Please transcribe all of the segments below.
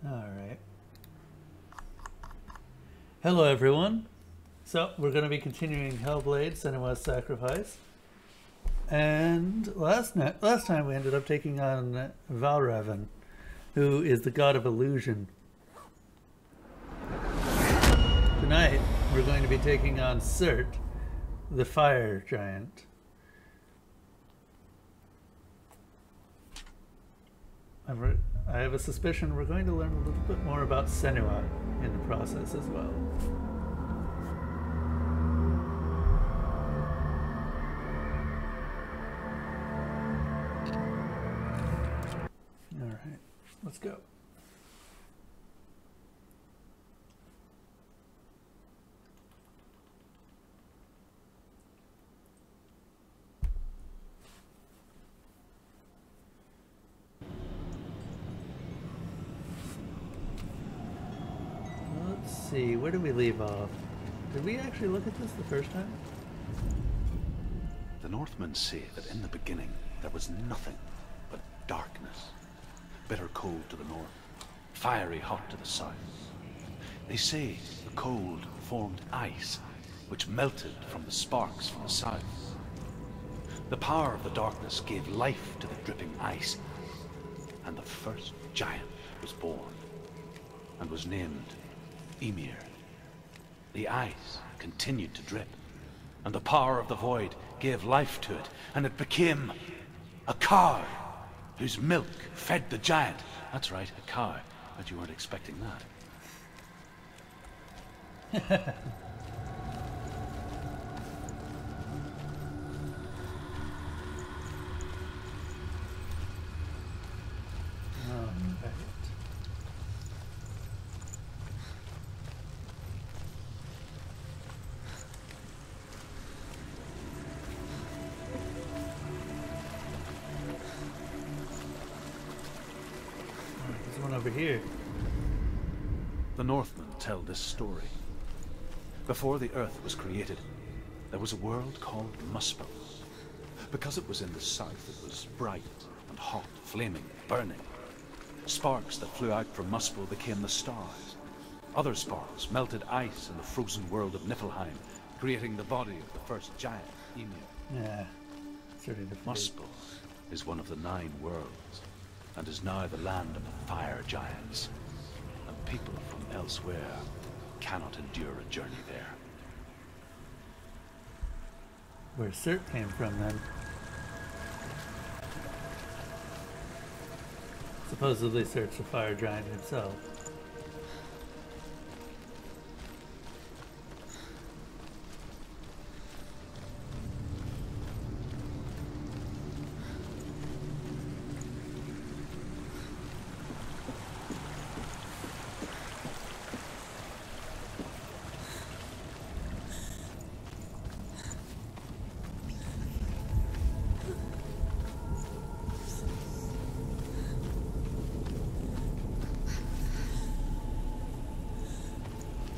Alright. Hello everyone. So we're going to be continuing Hellblade, Senua Sacrifice. And last time we ended up taking on Valravan, who is the god of illusion. Tonight we're going to be taking on Surt, the fire giant. I have a suspicion we're going to learn a little bit more about Senua in the process as well. Alright, let's go. See, where did we leave off? Did we actually look at this the first time? The Northmen say that in the beginning there was nothing but darkness. Bitter cold to the north, fiery hot to the south. They say the cold formed ice, which melted from the sparks from the south. The power of the darkness gave life to the dripping ice, and the first giant was born, and was named Ymir. The ice continued to drip, and the power of the void gave life to it, and it became a cow whose milk fed the giant. That's right, a cow. But you weren't expecting that. Over here. The Northmen tell this story. Before the earth was created, there was a world called Muspel. Because it was in the south, it was bright and hot, flaming, burning. Sparks that flew out from Muspel became the stars. Other sparks melted ice in the frozen world of Niflheim, creating the body of the first giant, Ymir. Yeah, Muspel is one of the 9 worlds, and is now the land of the fire giants, and people from elsewhere cannot endure a journey there. Where Surt came from, then. Supposedly Surt's a fire giant himself.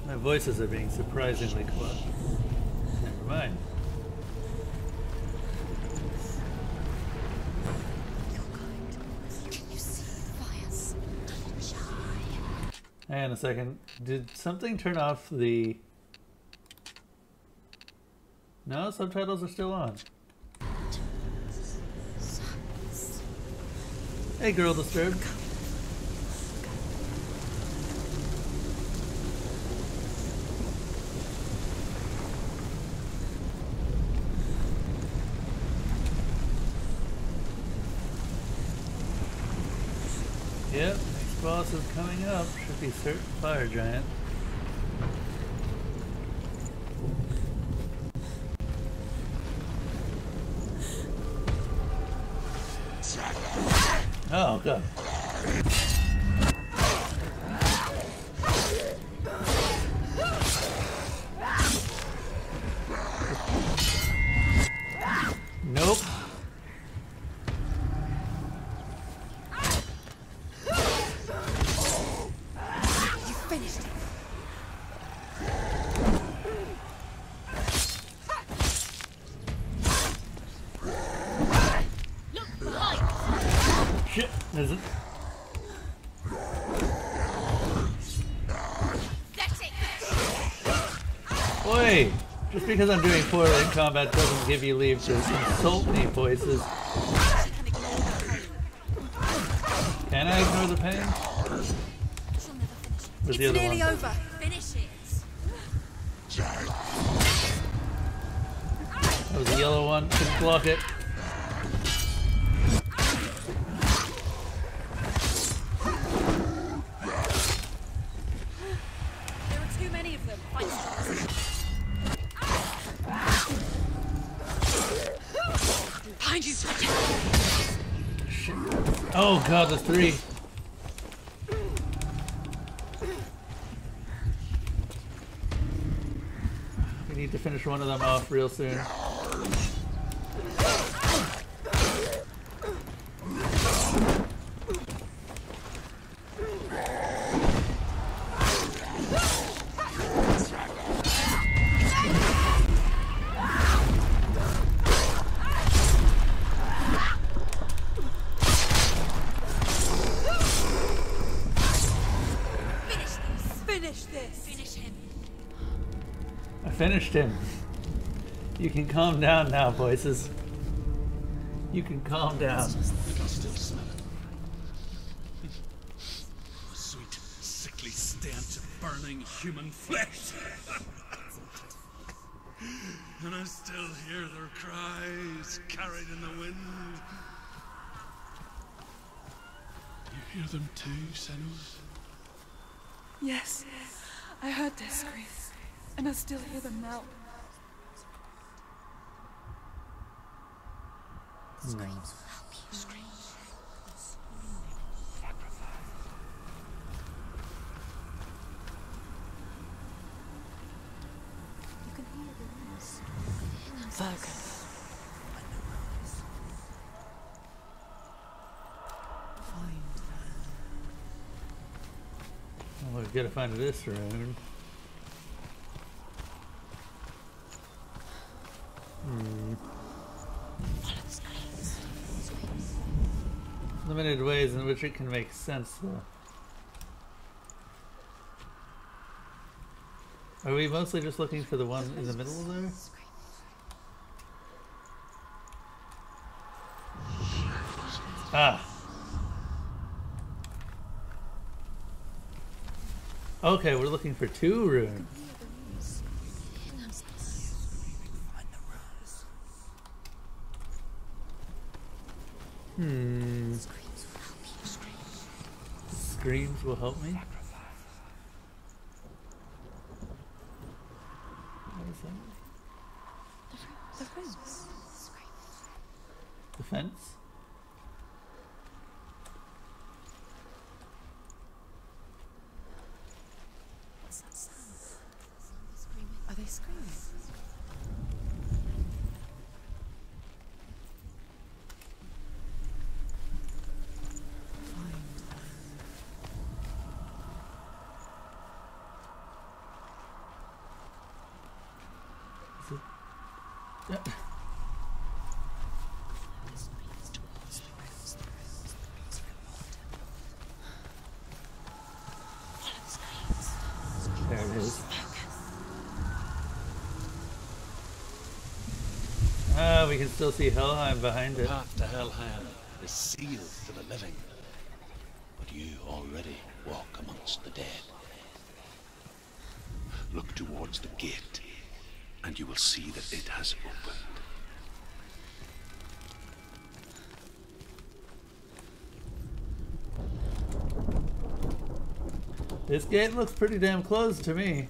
My voices are being surprisingly quiet. Never mind. Can you see the fires? Hang on a second. Did something turn off the... No, subtitles are still on. Hey, Girl Disturbed. Yep, next boss is coming up. Should be Surt Fire Giant. Oh, God. Nope. Shit, there's it. Oi! Just because I'm doing poorly in combat doesn't give you leave to insult me, voices. Can I ignore the pain? Where's the other It's nearly one? over. Finish it. That was the yellow one. Couldn't block it. There are too many of them. Find behind you. Oh god, there's 3. We need to finish one of them off real soon. Finished him. You can calm down now, voices. You can calm down. I can still smell it. The sweet, sickly stench of burning human flesh. And I still hear their cries carried in the wind. You hear them too, Senua? Yes, I heard their screams. And I still hear them now. Screams. Screams. You can hear the noise. Focus. Find them. Well, we've got to find this rune. Limited ways in which it can make sense, though. Are we mostly just looking for the one in the middle there? Ah. Okay, we're looking for 2 runes. Screams will help me. What is that? The fence. The fence? What's that sound? Are they screaming? There it is. Ah, we can still see Helheim behind The it. path to Helheim is sealed to the living, but you already walk amongst the dead. Look towards the gate, and you will see that it has opened. This gate looks pretty damn closed to me.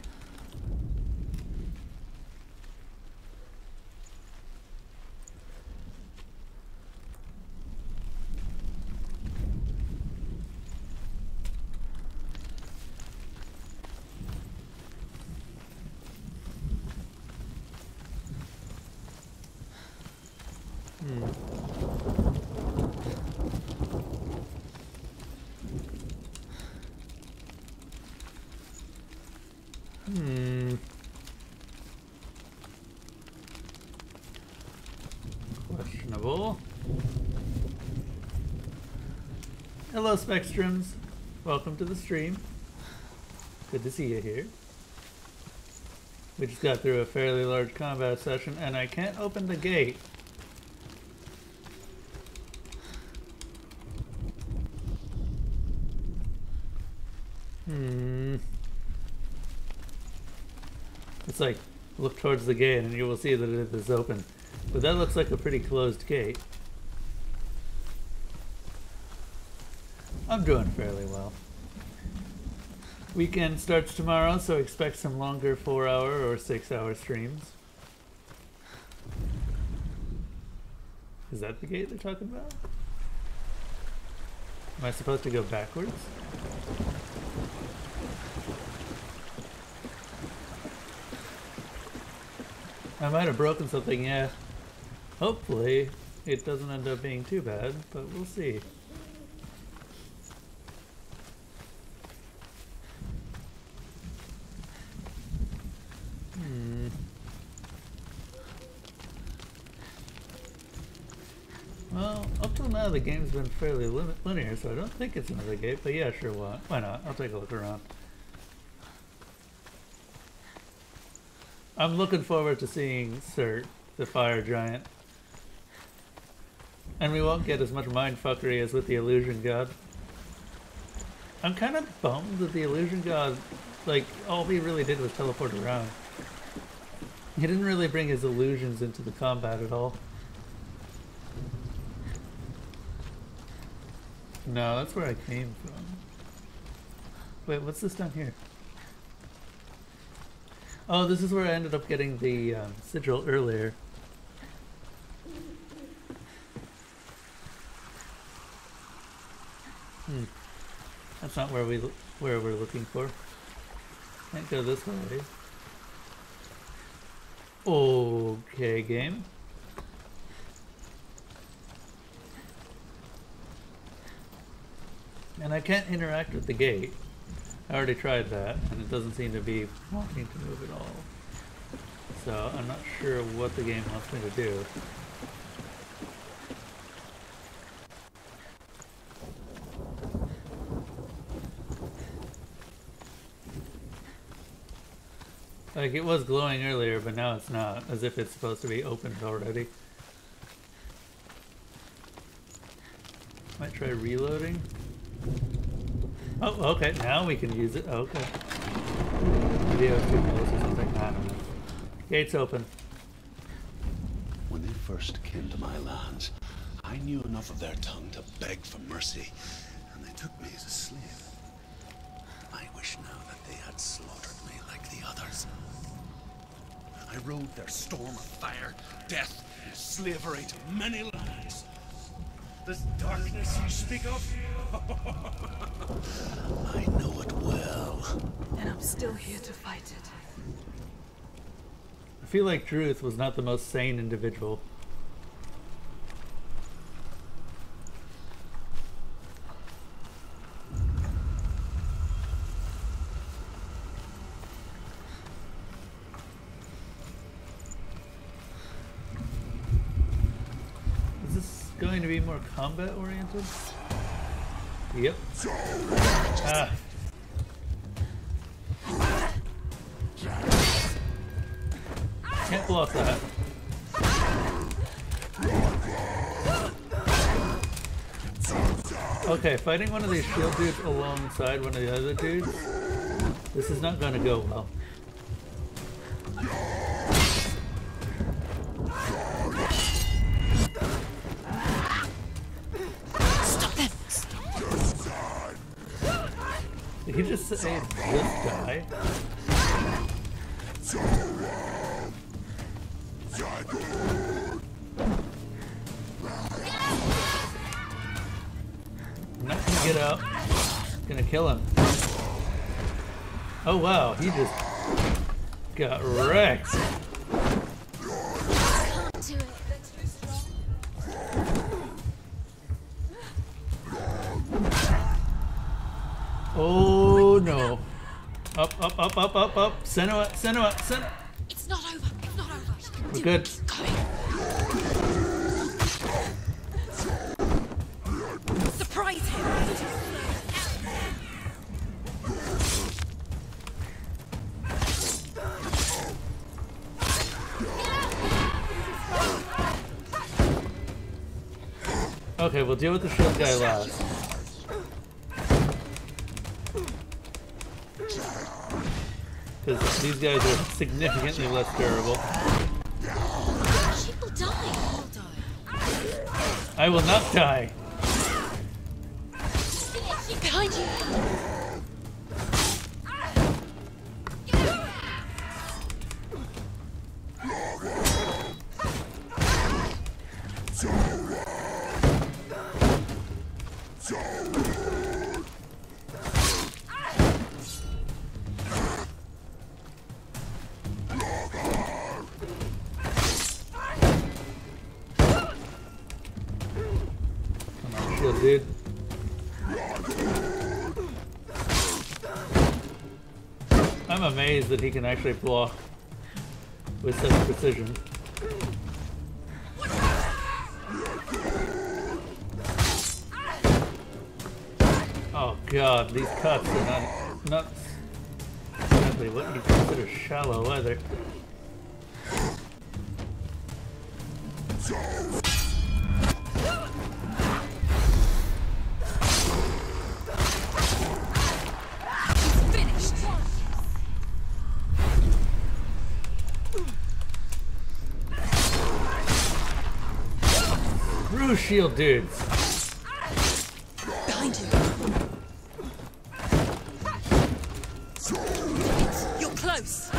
Questionable. Hello, Spectrums. Welcome to the stream. Good to see you here. We just got through a fairly large combat session, and I can't open the gate. It's like, look towards the gate and you will see that it is open. But that looks like a pretty closed gate. I'm doing fairly well. Weekend starts tomorrow, so expect some longer 4-hour or 6-hour streams. Is that the gate they're talking about? Am I supposed to go backwards? I might have broken something, yeah. Hopefully it doesn't end up being too bad, but we'll see. Well, up till now the game's been fairly linear, so I don't think it's another gate, but yeah, sure, why not? I'll take a look around. I'm looking forward to seeing Surt, the fire giant. And we won't get as much mindfuckery as with the illusion god. I'm kind of bummed that the illusion god, like, all he really did was teleport around. He didn't really bring his illusions into the combat at all. No, that's where I came from. Wait, what's this down here? Oh, this is where I ended up getting the sigil earlier. That's not where we're looking for. Can't go this way. Okay, game. And I can't interact with the gate. I already tried that, and it doesn't seem to be wanting to move at all. So I'm not sure what the game wants me to do. Like, it was glowing earlier, but now it's not, as if it's supposed to be opened already. Might try reloading. Oh, okay, now we can use it. Okay. Maybe I was too close or something. I don't know. Gate's open. When they first came to my lands, I knew enough of their tongue to beg for mercy, and they took me as a slave. I wish now that they had slaughtered me like the others. I rode their storm of fire, death, and slavery to many lands. This darkness you speak of? I know it well. And I'm still here to fight it. I feel like Druth was not the most sane individual. Is this going to be more combat oriented? Yep. Ah. Can't block that. Okay, fighting one of these shield dudes alongside one of the other dudes, this is not going to go well. Did he just say just die? I'm not gonna get out. I'm gonna kill him. Oh wow, he just got wrecked. Can't do it. They're too strong. Oh no. Up, up, up, up, up, up. Senua, Senua, Senua. It's not over. It's not over. We're good. Surprise him. Okay, we'll deal with the shield guy last. Because these guys are significantly less durable. She will die. I will not die. Behind you. Dude. I'm amazed that he can actually block with such precision. Oh god, these cuts are not exactly what you consider shallow either. Shield dudes. Behind you. You're close.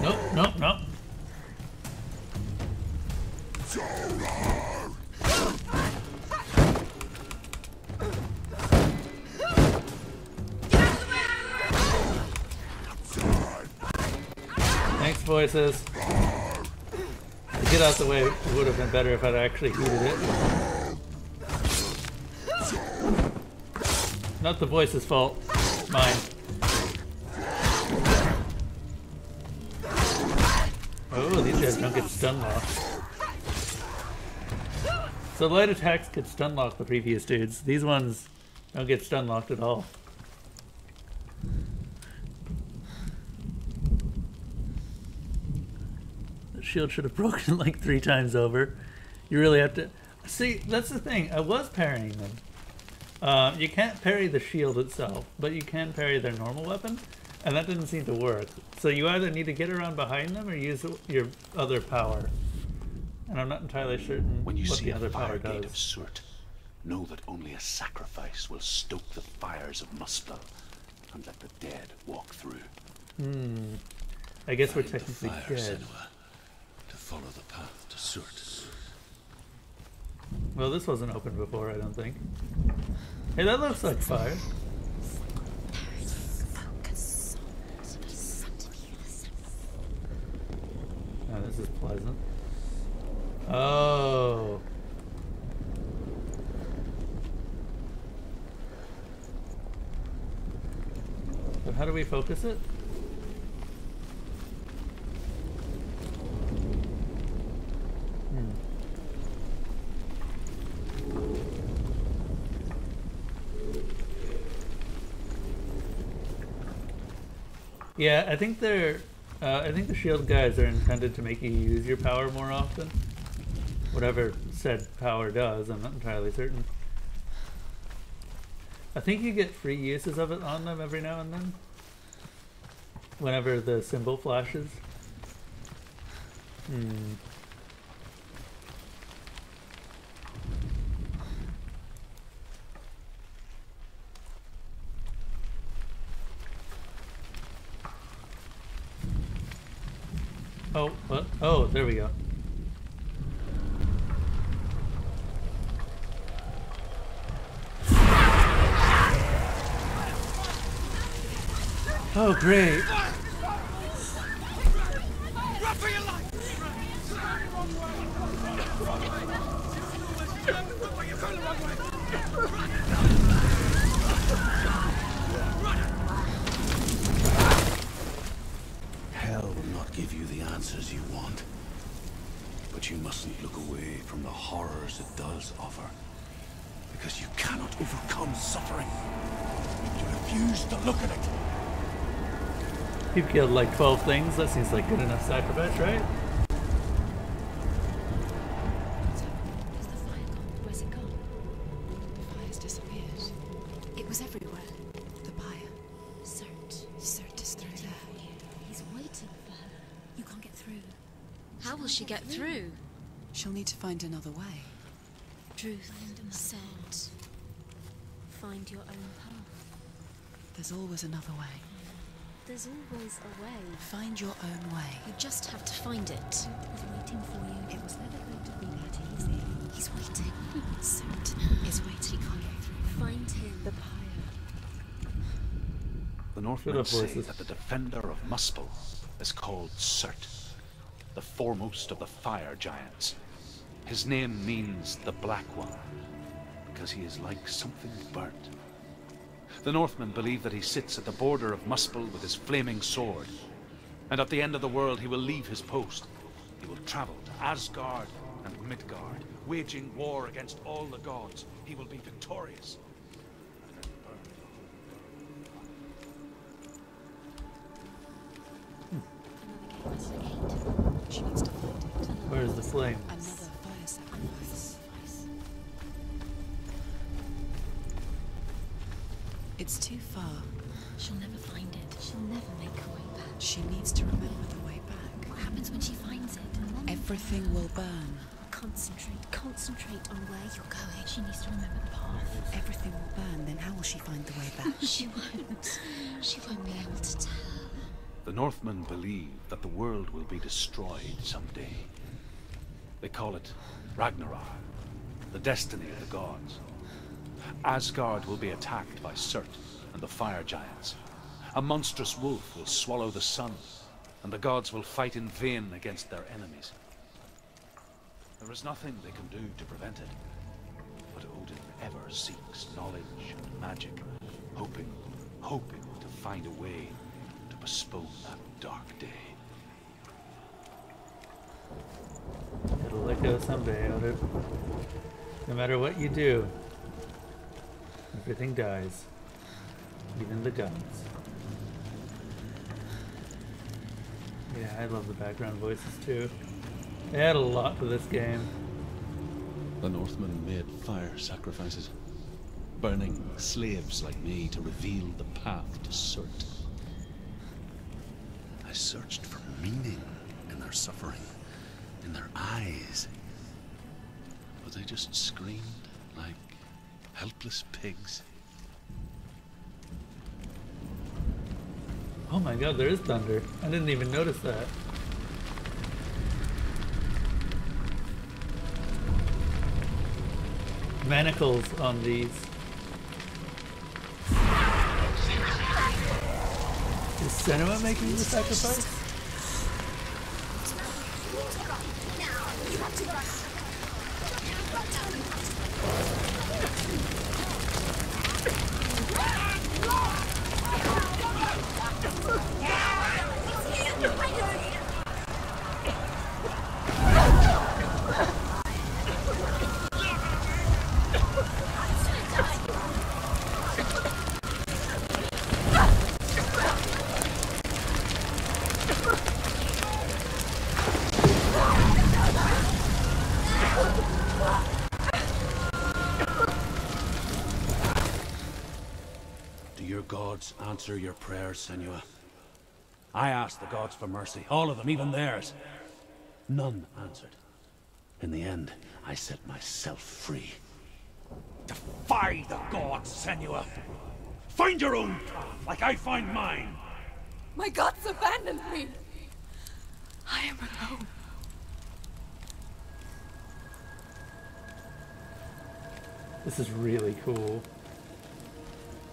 Nope, nope, nope. Thanks, voices. Get out the way. It would have been better if I'd actually heated it. Not the voice's fault. Mine. Oh, these guys don't get stun locked. So light attacks could stun lock the previous dudes. These ones don't get stun locked at all. Shield should have broken like 3 times over. You really have to see. That's the thing. I was parrying them. You can't parry the shield itself, but you can parry their normal weapon, and that didn't seem to work. So you either need to get around behind them or use your other power. And I'm not entirely certain when you what see the other a power fire gate does. of Surt, know that only a sacrifice will stoke the fires of Muspel and let the dead walk through. I guess we're Find the technically fire, dead. Senua, to follow the path to Surt. Well, this wasn't open before, I don't think. Hey, that looks like fire. Oh, this is pleasant. Oh. But how do we focus it? Yeah, I think they're. I think the shield guys are intended to make you use your power more often. Whatever said power does, I'm not entirely certain. I think you get free uses of it on them every now and then. Whenever the symbol flashes. Oh, what? Oh, there we go. Oh, great. Hell will not give you the answers you want. But you mustn't look away from the horrors it does offer. Because you cannot overcome suffering. You refuse to look at it. You've killed like 12 things. That seems like good enough sacrifice, right? was everywhere. The pyre. Surt. Surt is through there. He's waiting for her. You can't get through. How will she get through? She'll need to find another way. Druth said, find your own path. There's always another way. There's always a way. Find your own way. You just have to find it. He's waiting for you. It was never going to be that easy. He's waiting. Surt is waiting. He can't get through. Find him. The pyre. The Northmen say voices. that the defender of Muspel is called Surt, the foremost of the fire giants. His name means the Black One, because he is like something burnt. The Northmen believe that he sits at the border of Muspel with his flaming sword, and at the end of the world he will leave his post. He will travel to Asgard and Midgard, waging war against all the gods. He will be victorious. Another gate. She needs to find it. Where's the flame? Another fire sacrifice. It's too far. She'll never find it. She'll never make her way back. She needs to remember the way back. What happens when she finds it? Everything will burn. Concentrate on where you're going. She needs to remember the path. Everything will burn, then how will she find the way back? She won't. She won't be able to tell. The Northmen believe that the world will be destroyed someday. They call it Ragnarok, the destiny of the gods. Asgard will be attacked by Surt and the fire giants. A monstrous wolf will swallow the sun, and the gods will fight in vain against their enemies. There is nothing they can do to prevent it, but Odin ever seeks knowledge and magic, hoping to find a way to postpone that dark day. It'll let go someday, Odin. No matter what you do, everything dies. Even the gods. Yeah, I love the background voices too. They add a lot to this game. The Northmen made fire sacrifices, burning slaves like me to reveal the path to Surt. I searched for meaning in their suffering, in their eyes, but they just screamed like helpless pigs. Oh my god, there is thunder. I didn't even notice that. Manacles on these. Is Senua making the sacrifice? Answer your prayers, Senua. I asked the gods for mercy, all of them, even theirs. None answered. In the end, I set myself free. Defy the gods, Senua! Find your own path, like I find mine! My gods abandoned me! I am alone. This is really cool.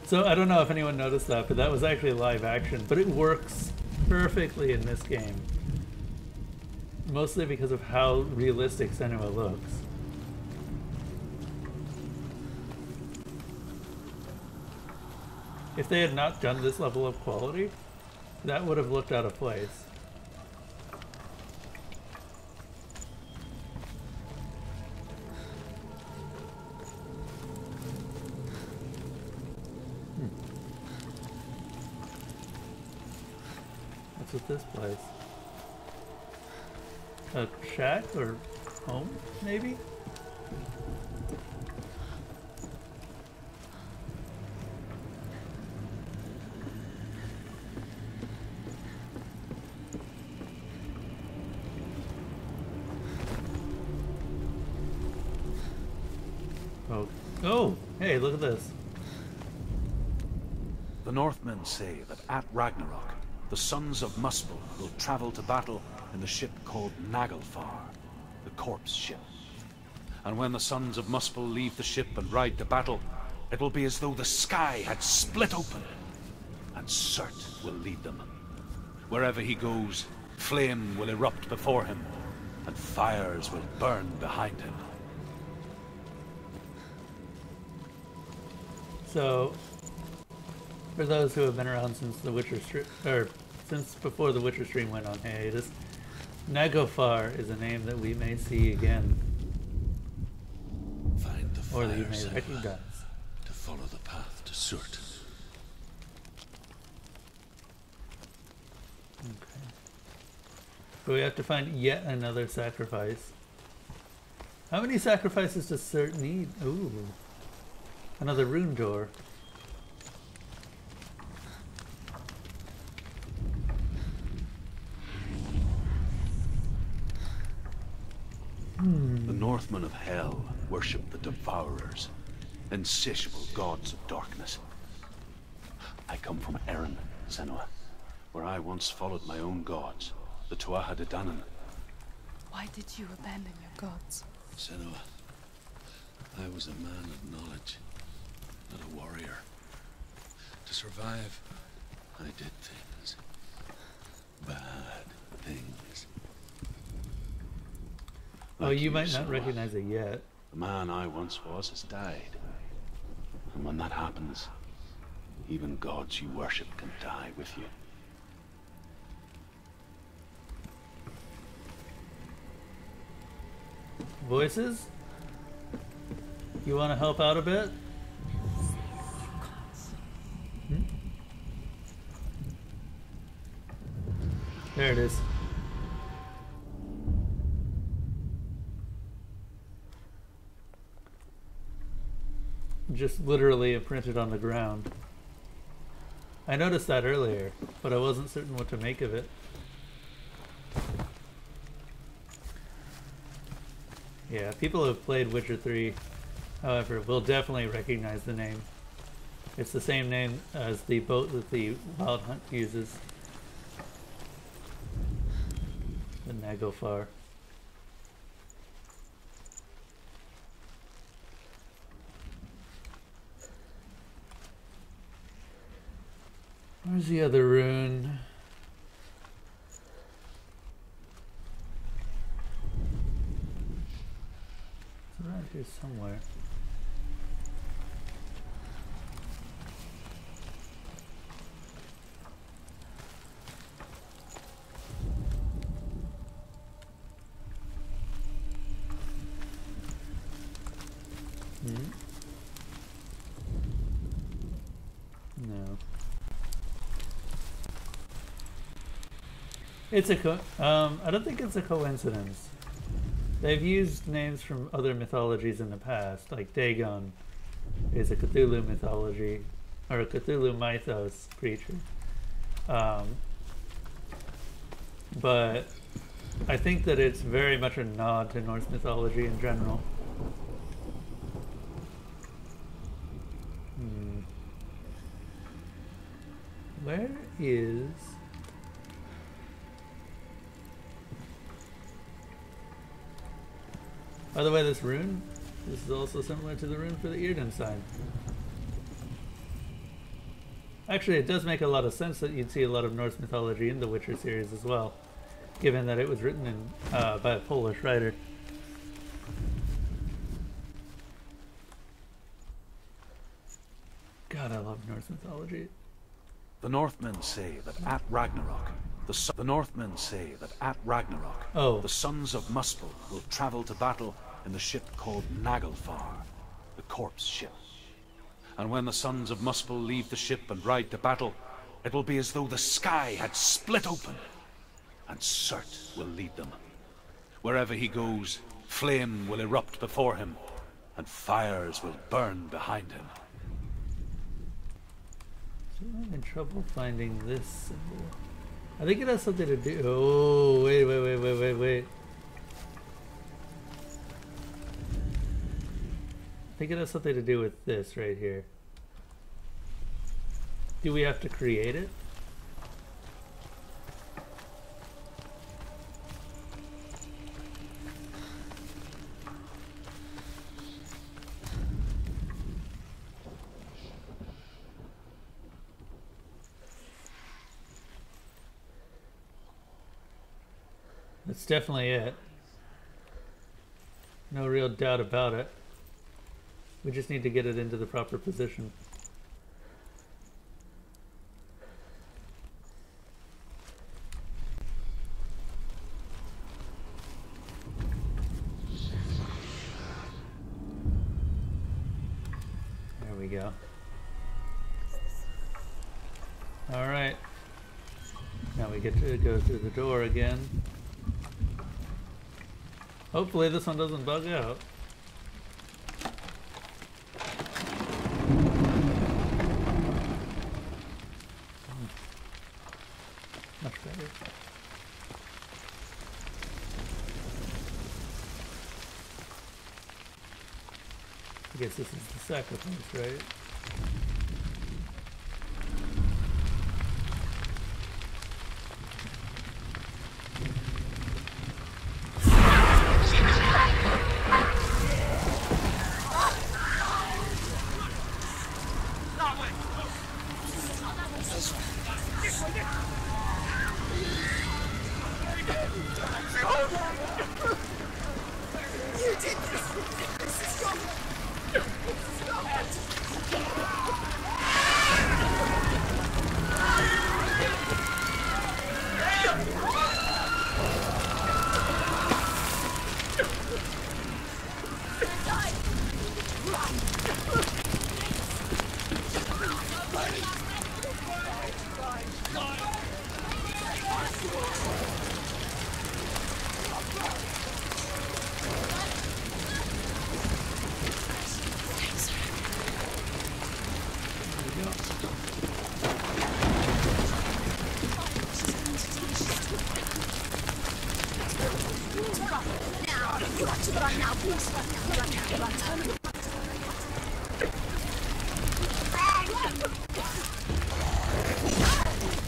So I don't know if anyone noticed that, but that was actually live action, but it works perfectly in this game. Mostly because of how realistic Senua looks. If they had not done this level of quality, that would have looked out of place. What's with this place? A shack or home, maybe? Oh, hey, look at this. The Northmen say that at Ragnarok, the sons of Muspel will travel to battle in the ship called Naglfar, the corpse ship. And when the sons of Muspel leave the ship and ride to battle, it will be as though the sky had split open, and Surt will lead them. Wherever he goes, flame will erupt before him, and fires will burn behind him. So, for those who have been around since the Witcher stream, or since before the Witcher stream went on hiatus, Naglfar is a name that we may see again, Find the or fire, that you may Senua, recognize. to follow the path to Surt. Okay. But we have to find yet another sacrifice. How many sacrifices does Surt need? Ooh. Another rune door. The Northmen of Hell worship the Devourers, insatiable gods of darkness. I come from Erin, Senua, where I once followed my own gods, the Tuatha De Danann. Why did you abandon your gods? Senua, I was a man of knowledge, not a warrior. To survive, I did things. Bad things. Oh, Like you might Senua, not recognize it yet. the man I once was has died. And when that happens, even gods you worship can die with you. Voices? You want to help out a bit? Hmm? There it is. Just literally imprinted on the ground. I noticed that earlier, but I wasn't certain what to make of it. Yeah, people who have played Witcher 3, however, will definitely recognize the name. It's the same name as the boat that the Wild Hunt uses. The Naglfar. Where's the other rune? It's around here somewhere. No. It's a I don't think it's a coincidence. They've used names from other mythologies in the past, like Dagon is a Cthulhu mythology, or a Cthulhu mythos creature. But I think that it's very much a nod to Norse mythology in general. Where is... By the way, this rune, this is also similar to the rune for the Earden sign. Actually, it does make a lot of sense that you'd see a lot of Norse mythology in the Witcher series as well, given that it was written in, by a Polish writer. God, I love Norse mythology. The Northmen say that at Ragnarok, the Northmen say that at Ragnarok, the sons of Muspel will travel to battle in the ship called Naglfar, the corpse ship. And when the sons of Muspel leave the ship and ride to battle, it will be as though the sky had split open, and Surt will lead them. Wherever he goes, flame will erupt before him, and fires will burn behind him. So I'm in trouble finding this symbol. I think it has something to do... Oh, wait. I think it has something to do with this right here. Do we have to create it? That's definitely it. No real doubt about it. We just need to get it into the proper position. There we go. All right. Now we get to go through the door again. Hopefully this one doesn't bug out. Much better. I guess this is the sacrifice, right?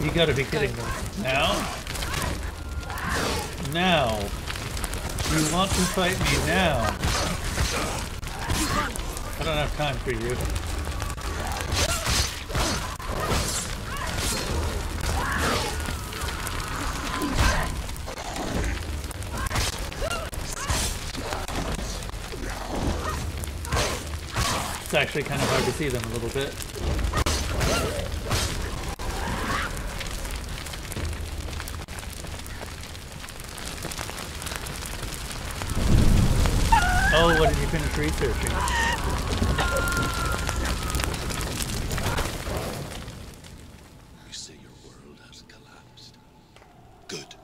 You gotta be kidding me. Now? Now? You want to fight me now? I don't have time for you. It's actually kind of hard to see them a little bit. Oh, what did you finish researching? You say your world has collapsed. Good.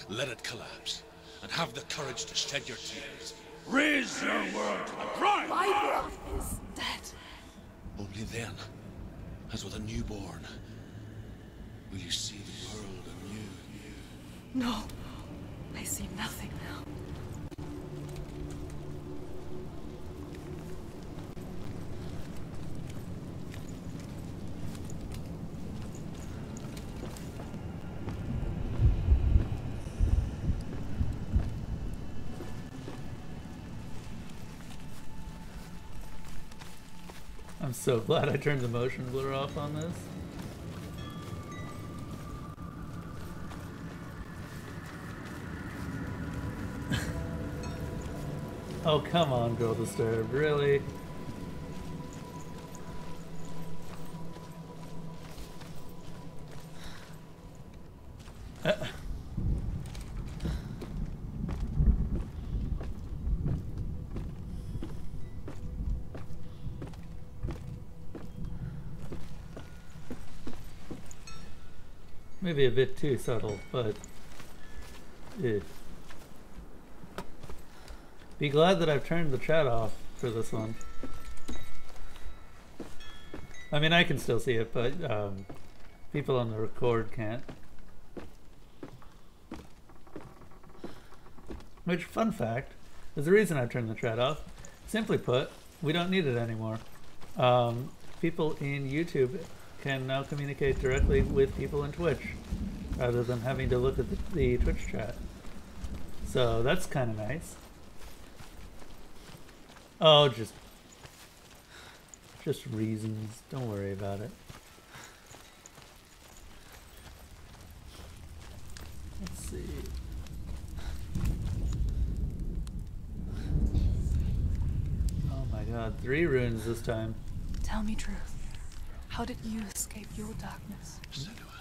Let it collapse, and have the courage to shed your tears. Raise your world to the prime! My brother is dead. Only then, as with a newborn, will you see the world anew. No, I see nothing now. I'm so glad I turned the motion blur off on this. Oh, come on, Girl Disturbed, really? Maybe a bit too subtle, but be glad that I've turned the chat off for this one. I mean, I can still see it, but people on the record can't. Which, fun fact, is the reason I've turned the chat off. Simply put, we don't need it anymore. People in YouTube can now communicate directly with people in Twitch rather than having to look at the Twitch chat. So that's kind of nice. Oh, just reasons. Don't worry about it. Let's see. Oh my god, 3 runes this time. Tell me truth. How did you escape your darkness? Senua,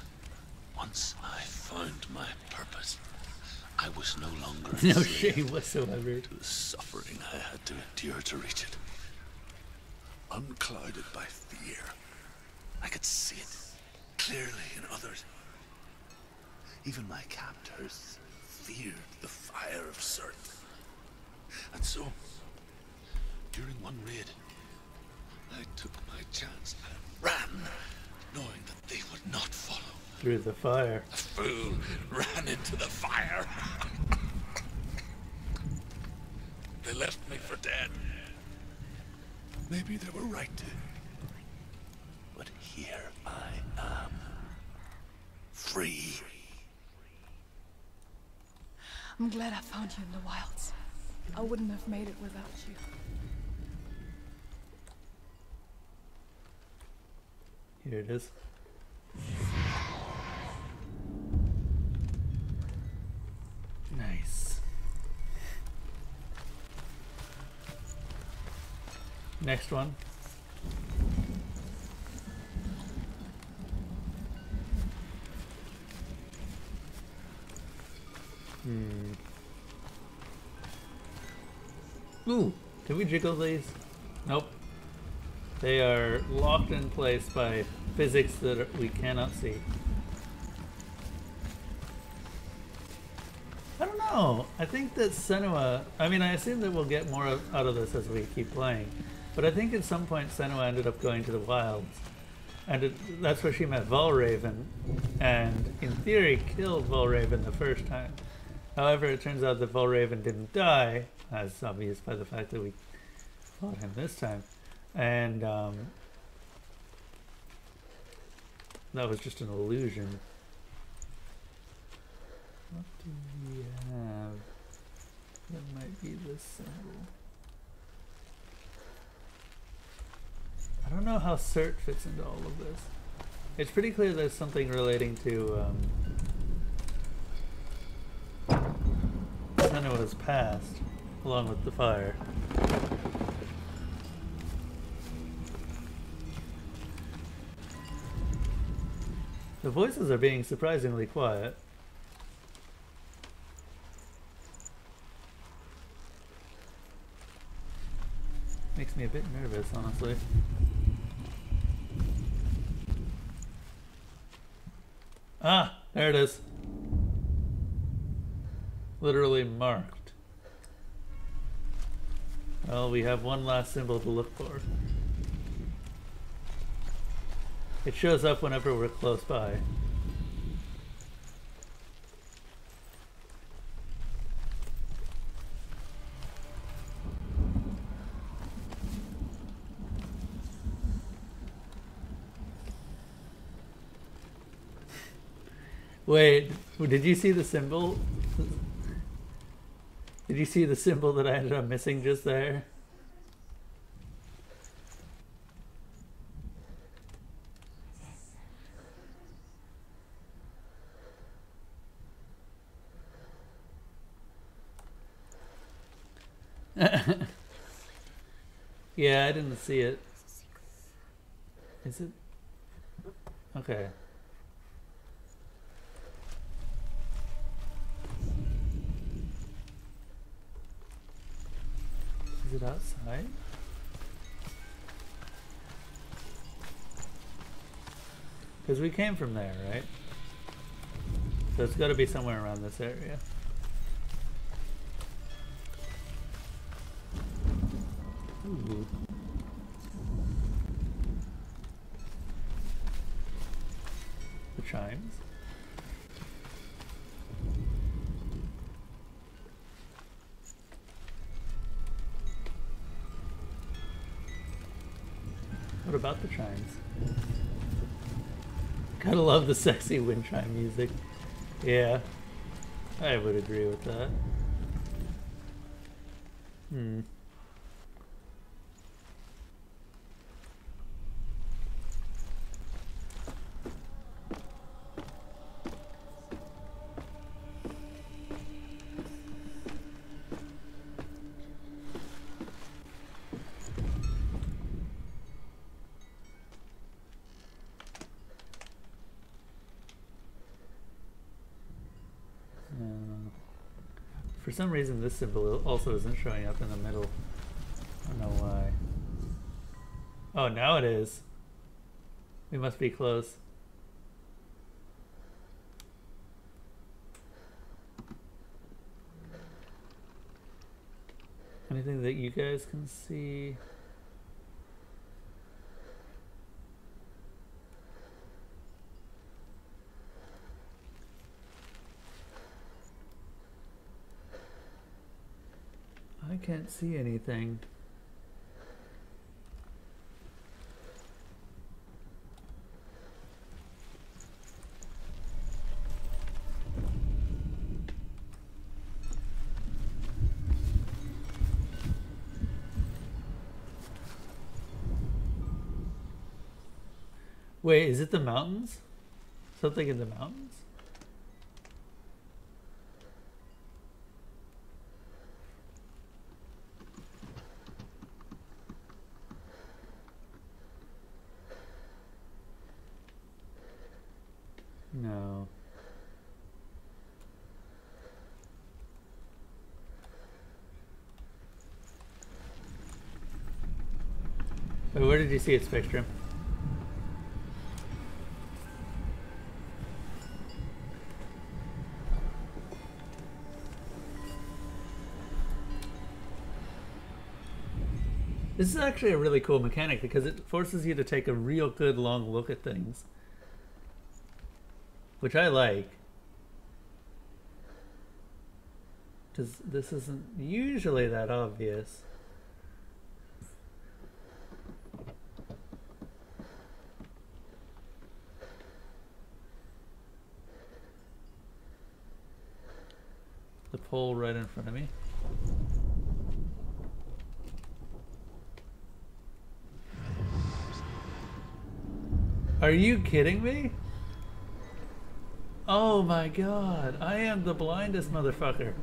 once I found my purpose, I was no longer No enslaved shame whatsoever. to the suffering I had to endure to reach it. Unclouded by fear, I could see it clearly in others. Even my captors feared the fire of Surt. And so, during one raid, I took my chance and ran, knowing that they would not follow. Through the fire. The fool ran into the fire. They left me for dead. Maybe they were right to. But here I am. Free. I'm glad I found you in the wilds. I wouldn't have made it without you. Here it is. Nice. Next one. Ooh, can we jiggle these? Nope. They are locked in place by physics that we cannot see. I don't know. I think that Senua... I mean, I assume that we'll get more out of this as we keep playing. But I think at some point Senua ended up going to the wilds. And that's where she met Valraven. And in theory killed Valraven the first time. However, it turns out that Valraven didn't die, as obvious by the fact that we fought him this time. And that was just an illusion. What do we have? That might be this symbol. I don't know how Surt fits into all of this. It's pretty clear there's something relating to Senua's past, along with the fire. The voices are being surprisingly quiet. Makes me a bit nervous, honestly. Ah, there it is. Literally marked. Well, we have one last symbol to look for. It shows up whenever we're close by. Wait, did you see the symbol? Did you see the symbol that I ended up missing just there? Yeah, I didn't see it. Is it? Okay. Is it outside? Because we came from there, right? So it's got to be somewhere around this area. Ooh. The chimes. Gotta love the sexy wind chime music. Yeah, I would agree with that. Hmm. For some reason this symbol also isn't showing up in the middle. I don't know why. Oh, now it is. We must be close. Anything that you guys can see? I can't see anything. Wait, is it the mountains? Something in the mountains? No. Wait, where did you see its picture? This is actually a really cool mechanic because it forces you to take a real good long look at things. Which I like. Because this isn't usually that obvious. The pole right in front of me. Are you kidding me? Oh my god, I am the blindest motherfucker.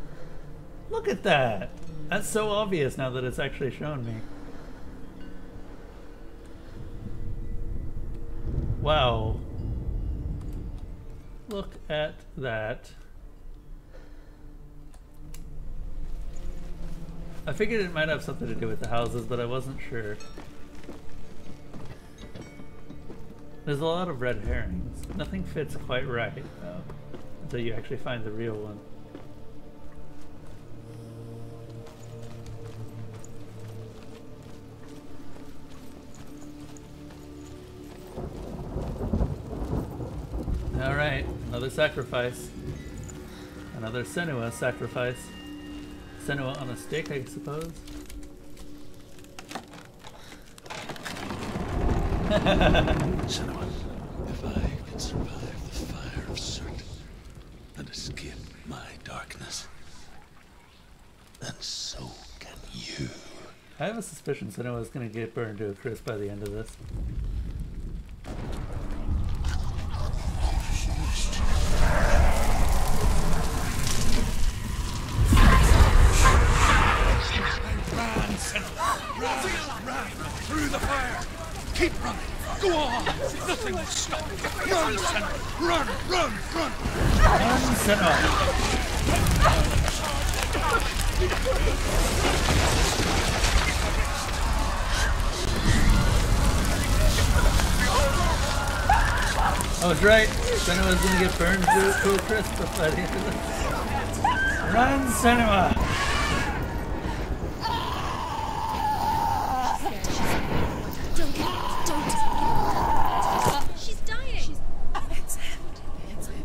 Look at that. That's so obvious now that it's actually shown me. Wow. Look at that. I figured it might have something to do with the houses, but I wasn't sure. There's a lot of red herrings. Nothing fits quite right, though, until you actually find the real one. Alright, another sacrifice. Another Senua sacrifice. Senua on a stick, I suppose. Senua, if I can survive the fire of Surt and escape my darkness, then so can you. I have a suspicion Senua is going to get burned to a crisp by the end of this. Run through the fire. Keep running. Go on. Nothing will stop you. Run, Senua. Run, run, run. Run, Senua. I was right. Senua's gonna get burned to a crisp by the end of this. Run, Senua! Don't. She's dying. It's him. It's him.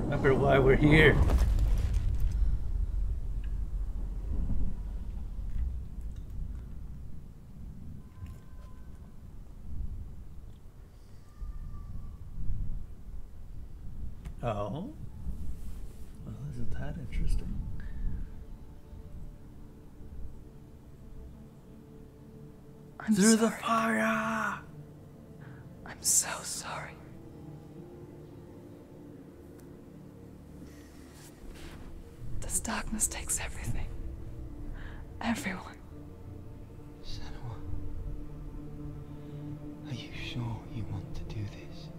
Remember why we're here. Oh? Well, isn't that interesting? I'm Through sorry. the fire! I'm so sorry. This darkness takes everything. Everyone. Senua, are you sure you want to do this?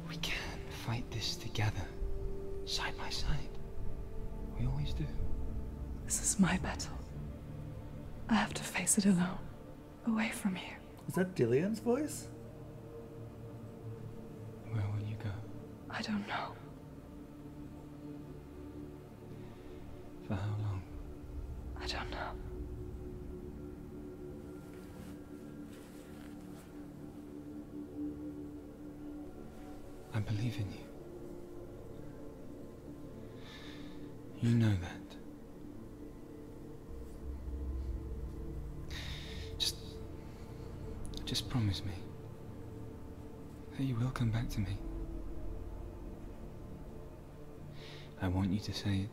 We can fight this together, side by side. We always do. This is my battle. I have to face it alone, away from here. Is that Dillion's voice? Where will you go? I don't know. For how long? I don't know. I believe in you. You know that. Just promise me that you will come back to me. I want you to say it.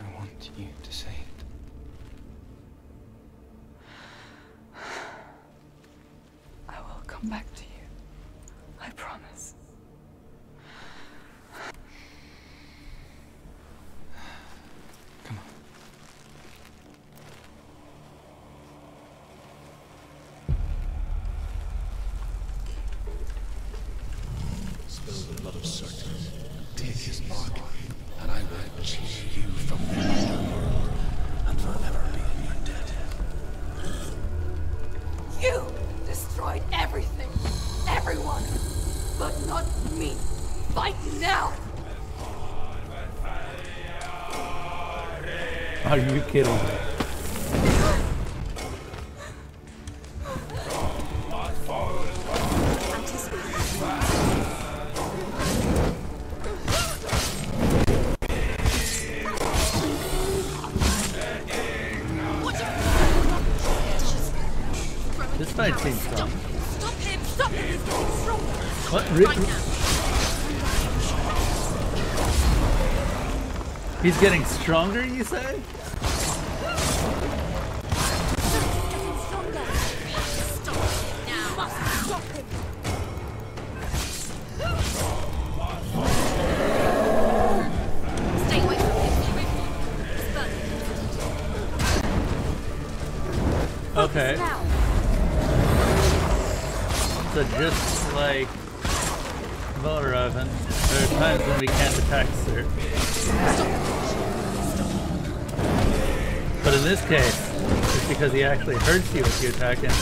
I want you to say it. I will come back to you. I promise. Come on. Spill the blood of Surt. Take his mark, and I will chase you from the underworld and forever be in your debt. You destroyed everything, everyone, but not me. Fight now! Are you kidding me? This fight seems strong. Stop him! Stop him! He's getting stronger! What? Right now! He's getting stronger, you say? He's getting stronger! Stop him now! Must stop him! Stay away from him! He's burning. Okay. Now! So just like Valraven, there are times when we can't attack Surt. But in this case, it's because he actually hurts you if you attack him.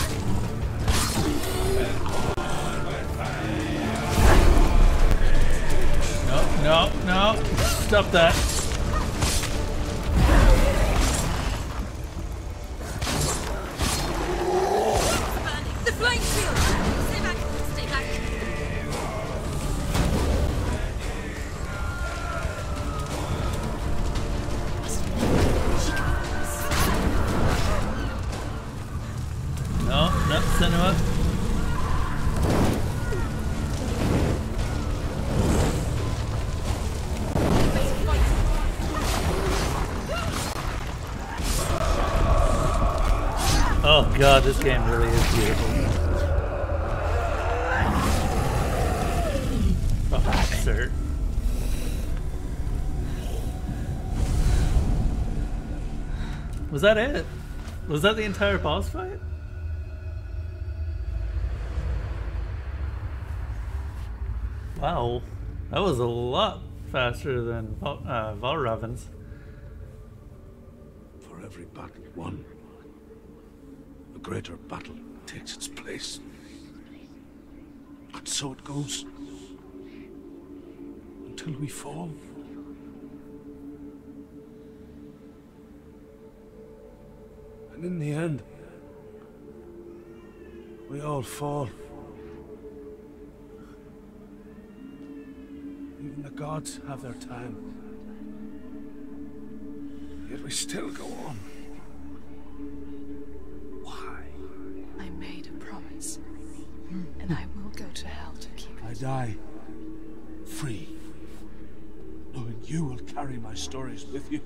No, no, no! Stop that! The flame shield! Stay back! Stay back! No, not Senua. Oh god, this game really is beautiful. Oh, Surt. Was that it? Was that the entire boss fight? Wow, that was a lot faster than Valraven's. For every battle won, a greater battle takes its place. And so it goes. Until we fall. And in the end, we all fall. Even the gods have their time. Yet we still go on. Why? I made a promise, and I will go to hell. die free, knowing you will carry my stories with you.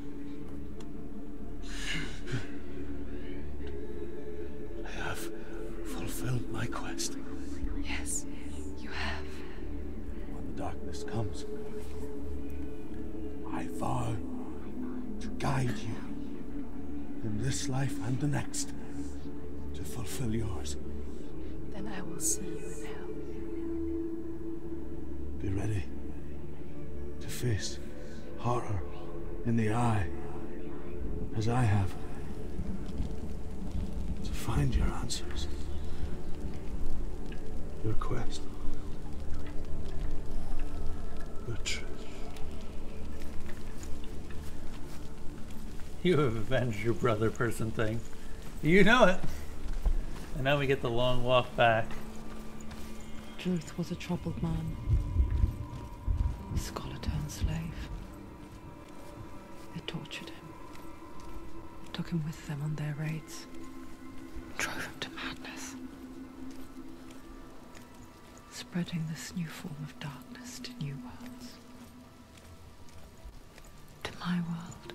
I have fulfilled my quest. Yes, you have. When the darkness comes, I vow to guide you in this life and the next to fulfill yours. Then I will see you in hell. Be ready to face horror in the eye, as I have, to find your answers, your quest, your truth. You have avenged your brother person thing. You know it. And now we get the long walk back. Druth was a troubled man. A scholar turned slave. They tortured him. Took him with them on their raids. Drove him to madness. Spreading this new form of darkness to new worlds. To my world.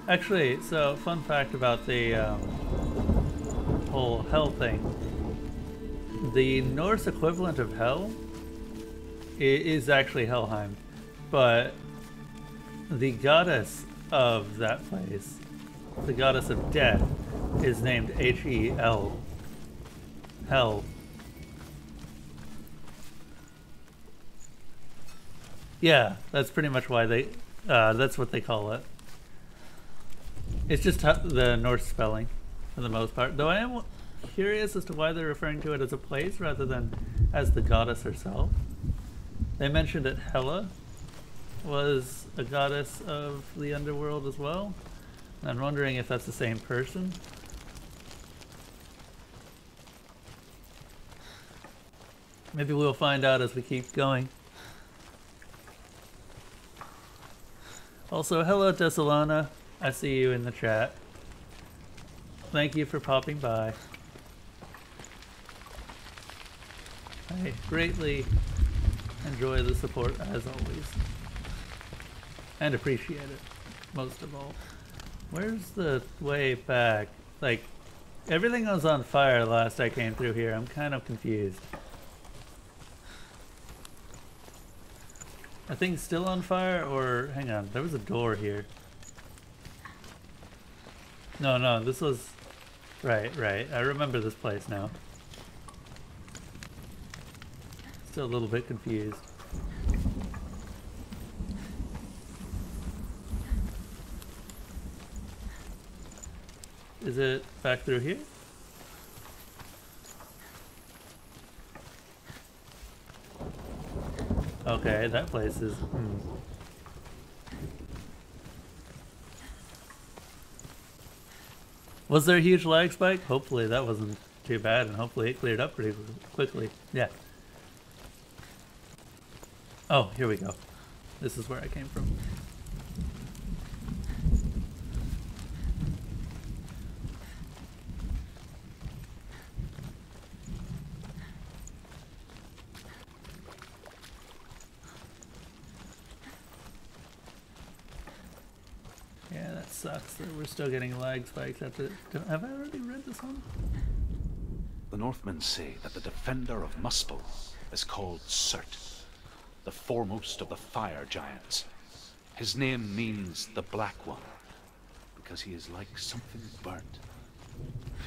Actually, so fun fact about the whole hell thing. The Norse equivalent of hell is actually Helheim, but the goddess of that place, the goddess of death, is named Hel. Hell. Yeah, that's pretty much why they, that's what they call it. It's just the Norse spelling, for the most part. Though I am curious as to why they're referring to it as a place rather than as the goddess herself. They mentioned that Hela was a goddess of the underworld as well. And I'm wondering if that's the same person. Maybe we'll find out as we keep going. Also, hello Desolana. I see you in the chat. Thank you for popping by. I greatly enjoy the support as always. And appreciate it, most of all. Where's the way back? Like, everything was on fire last I came through here. I'm kind of confused. I think it's still on fire, or hang on, there was a door here. No, this was... Right. I remember this place now. Still a little bit confused. Is it back through here? Okay, that place is... Was there a huge lag spike? Hopefully that wasn't too bad, and hopefully it cleared up pretty quickly. Yeah. Oh, here we go. This is where I came from. Yeah, that sucks that we're still getting lag spikes after... Have I already read this one? The Northmen say that the defender of Muspel is called Surt, the foremost of the fire giants. His name means the Black One, because he is like something burnt.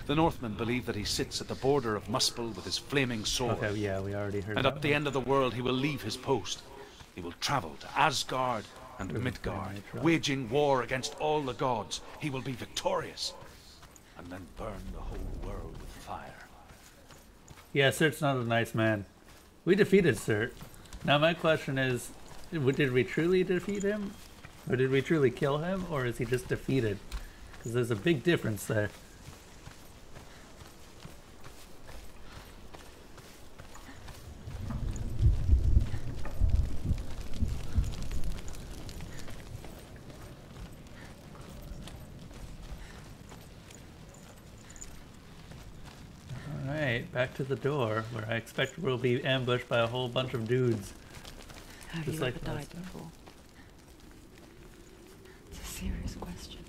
The Northmen believe that he sits at the border of Muspel with his flaming sword. Okay, yeah, we already heard And that at the end of the world he will leave his post. He will travel to Asgard and Midgard, waging war against all the gods. He will be victorious, and then burn the whole world with fire. Yeah, Surt's not a nice man. We defeated Surt. Now my question is, did we truly defeat him? Or did we truly kill him? Or is he just defeated? Because there's a big difference there. back to the door, where I expect we'll be ambushed by a whole bunch of dudes. Have Just you like ever died last time. before? It's a serious question.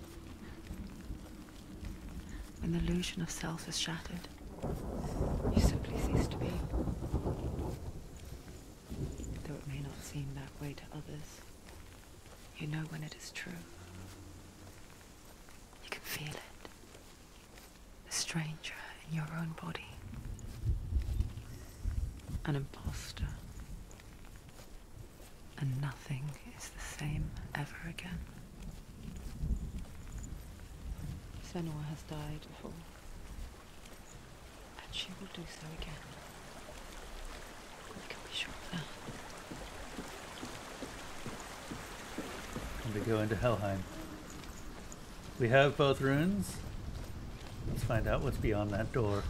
When the illusion of self is shattered, you simply cease to be. Though it may not seem that way to others, you know when it is true. You can feel it. A stranger in your own body. An imposter. And nothing is the same ever again. Senua has died before. And she will do so again. We can be sure of that. And we go into Helheim. We have both runes. Let's find out what's beyond that door.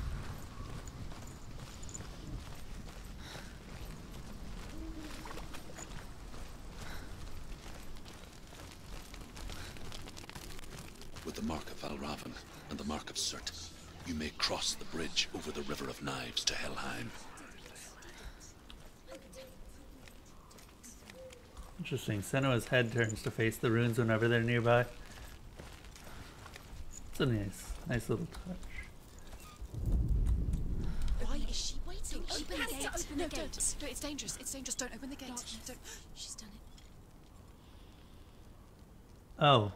With the mark of Valravan and the mark of Surt, you may cross the bridge over the River of Knives to Helheim. Interesting. Senua's head turns to face the runes whenever they're nearby. It's a nice little touch. Why is she waiting? Open the gate. Open the gate. No, it's dangerous. It's dangerous. Don't open the gate. No, don't. She's done it. Oh.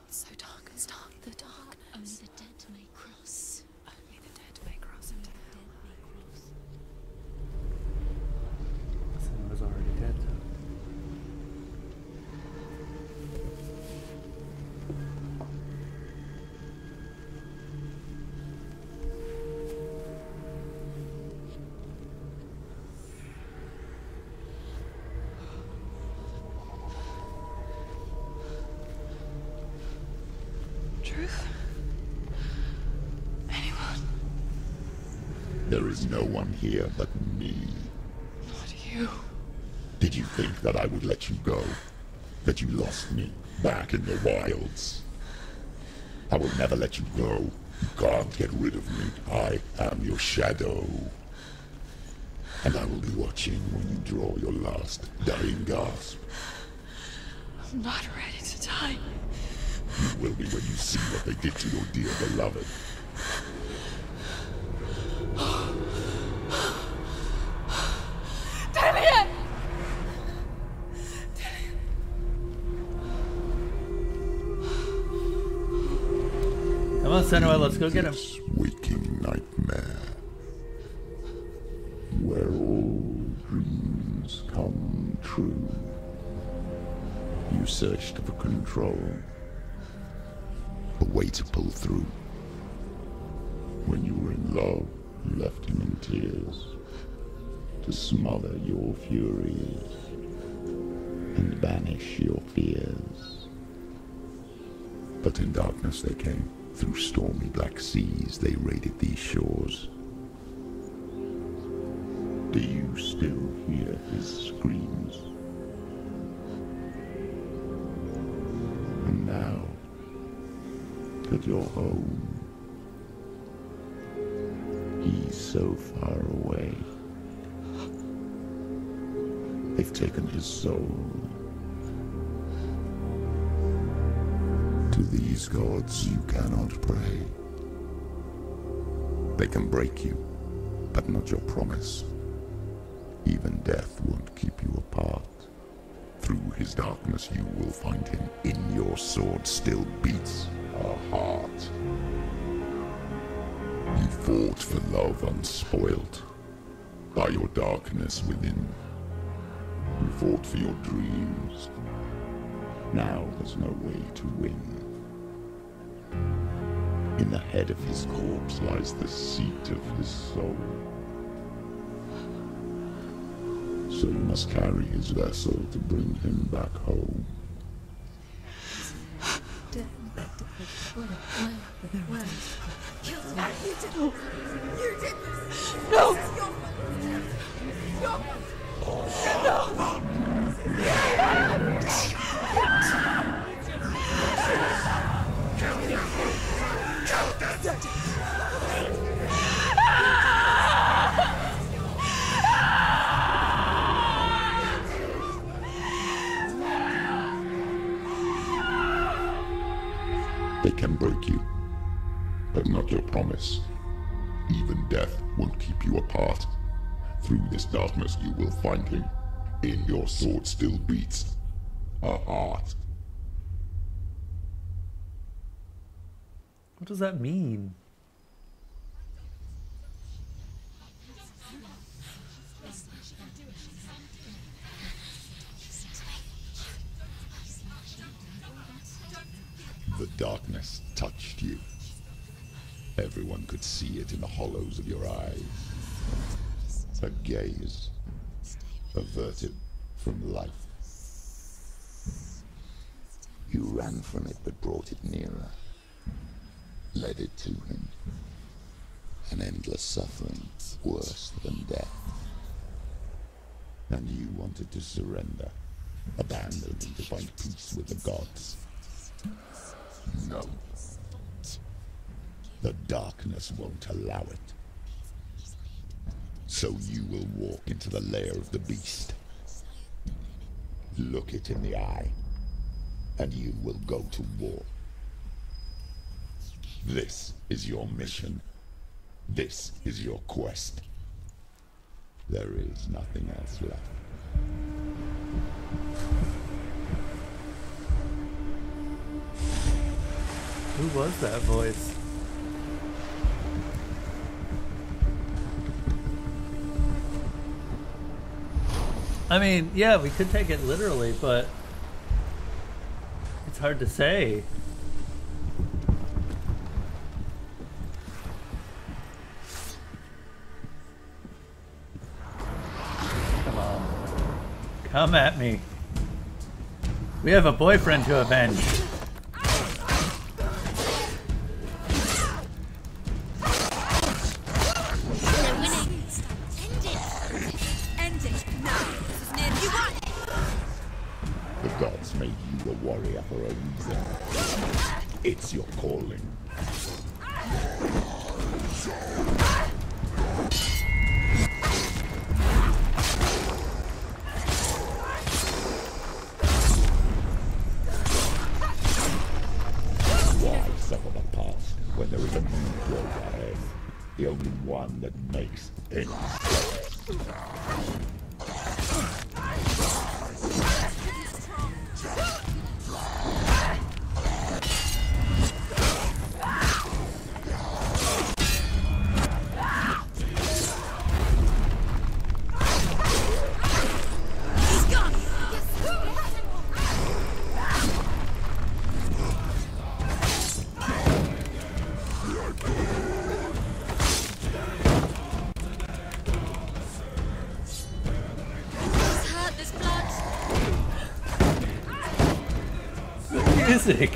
It's so dark. It's dark. The darkness. Only the dead may cross. Only the dead may cross Only it. the dead may cross. Senua's already dead. Druth? Anyone? There is no one here but me. Not you. Did you think that I would let you go? That you lost me back in the wilds? I will never let you go. You can't get rid of me. I am your shadow. And I will be watching when you draw your last dying gasp. I'm not ready to die. You will be when you see what they did to your dear beloved. Dillion! Come on, Senua, let's go get him. This waking nightmare, where all dreams come true. You searched for control, a way to pull through. When you were in love, you left him in tears, to smother your furies and banish your fears. But in darkness they came. Through stormy black seas they raided these shores. Do you still hear his screams? And now that you're home, he's so far away. They've taken his soul. To these gods you cannot pray. They can break you, but not your promise. Even death won't keep you apart. Through his darkness you will find him. In your sword still beats a heart. You fought for love unspoilt by your darkness within. You fought for your dreams. Now there's no way to win. In the head of his corpse lies the seat of his soul. So you must carry his vessel to bring him back home. Where? You did this! No! No! They can break you, but not your promise. Even death won't keep you apart. Through this darkness you will find him. In your sword still beats a heart. What does that mean? The darkness touched you. Everyone could see it in the hollows of your eyes. A gaze averted from life. You ran from it but brought it nearer. Led it to him. An endless suffering worse than death. And you wanted to surrender, abandon him to find peace with the gods. No. The darkness won't allow it. So you will walk into the lair of the beast. Look it in the eye, and you will go to war. This is your mission. This is your quest. There is nothing else left. Who was that voice? I mean, yeah, we could take it literally, but it's hard to say. Come on. Come at me. We have a boyfriend to avenge. It's your calling. Why suffer the past when there is a new road ahead? The only one that makes any sense. Music.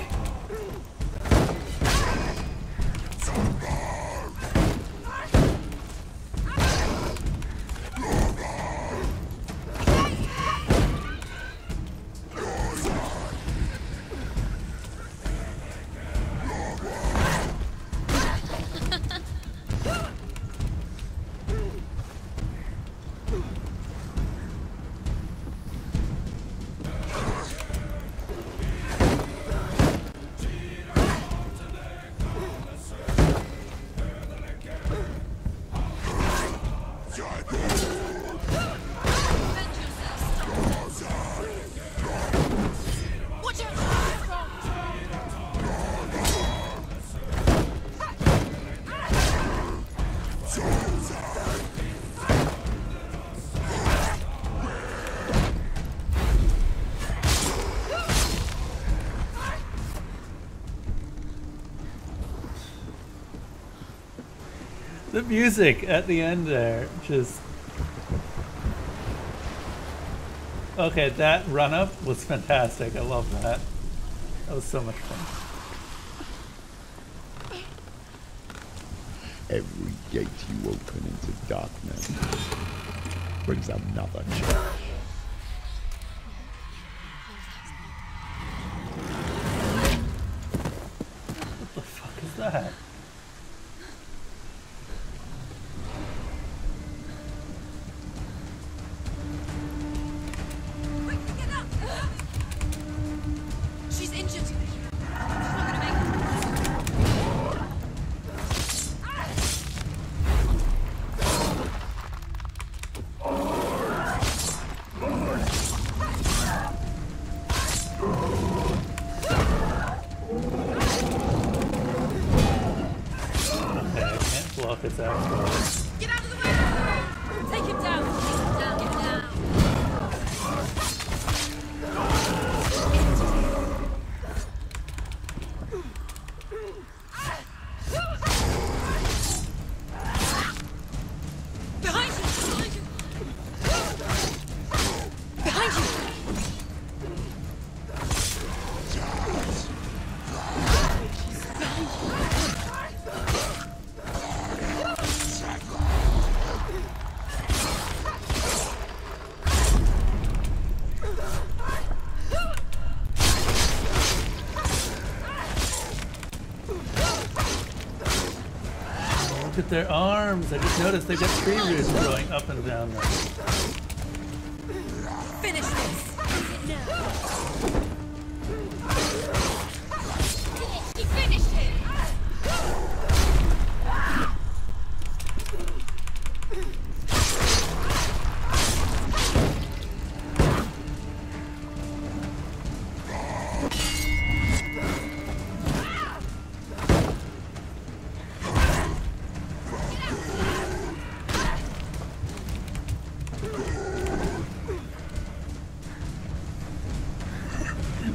The music at the end there, just... Okay, that run-up was fantastic. I love that. That was so much fun. Every gate you open into darkness brings another challenge. What the fuck is that? She's injured. She's not gonna make it. this axe. Get out of the way! Take him down! Take him down! Get him down! Behind you! Behind you! Look at their arms. I just noticed they've got tree roots growing up and down them. Finish this! Now! He finished him!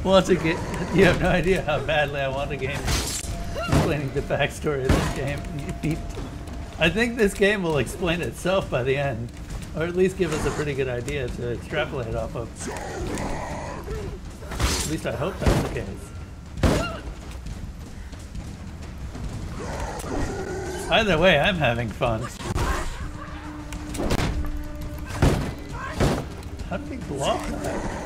Want to get? You have no idea how badly I want a game explaining the backstory of this game. I think this game will explain itself by the end, or at least give us a pretty good idea to extrapolate off of. At least I hope that's the case. Either way, I'm having fun. How did he block that?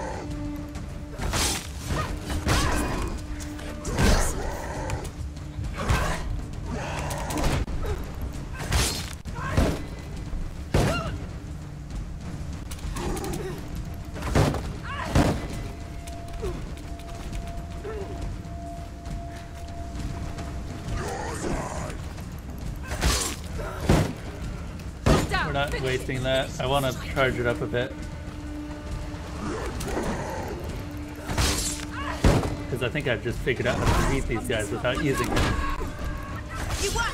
Not wasting that. I want to charge it up a bit. Because I think I've just figured out how to beat these guys without using them. You won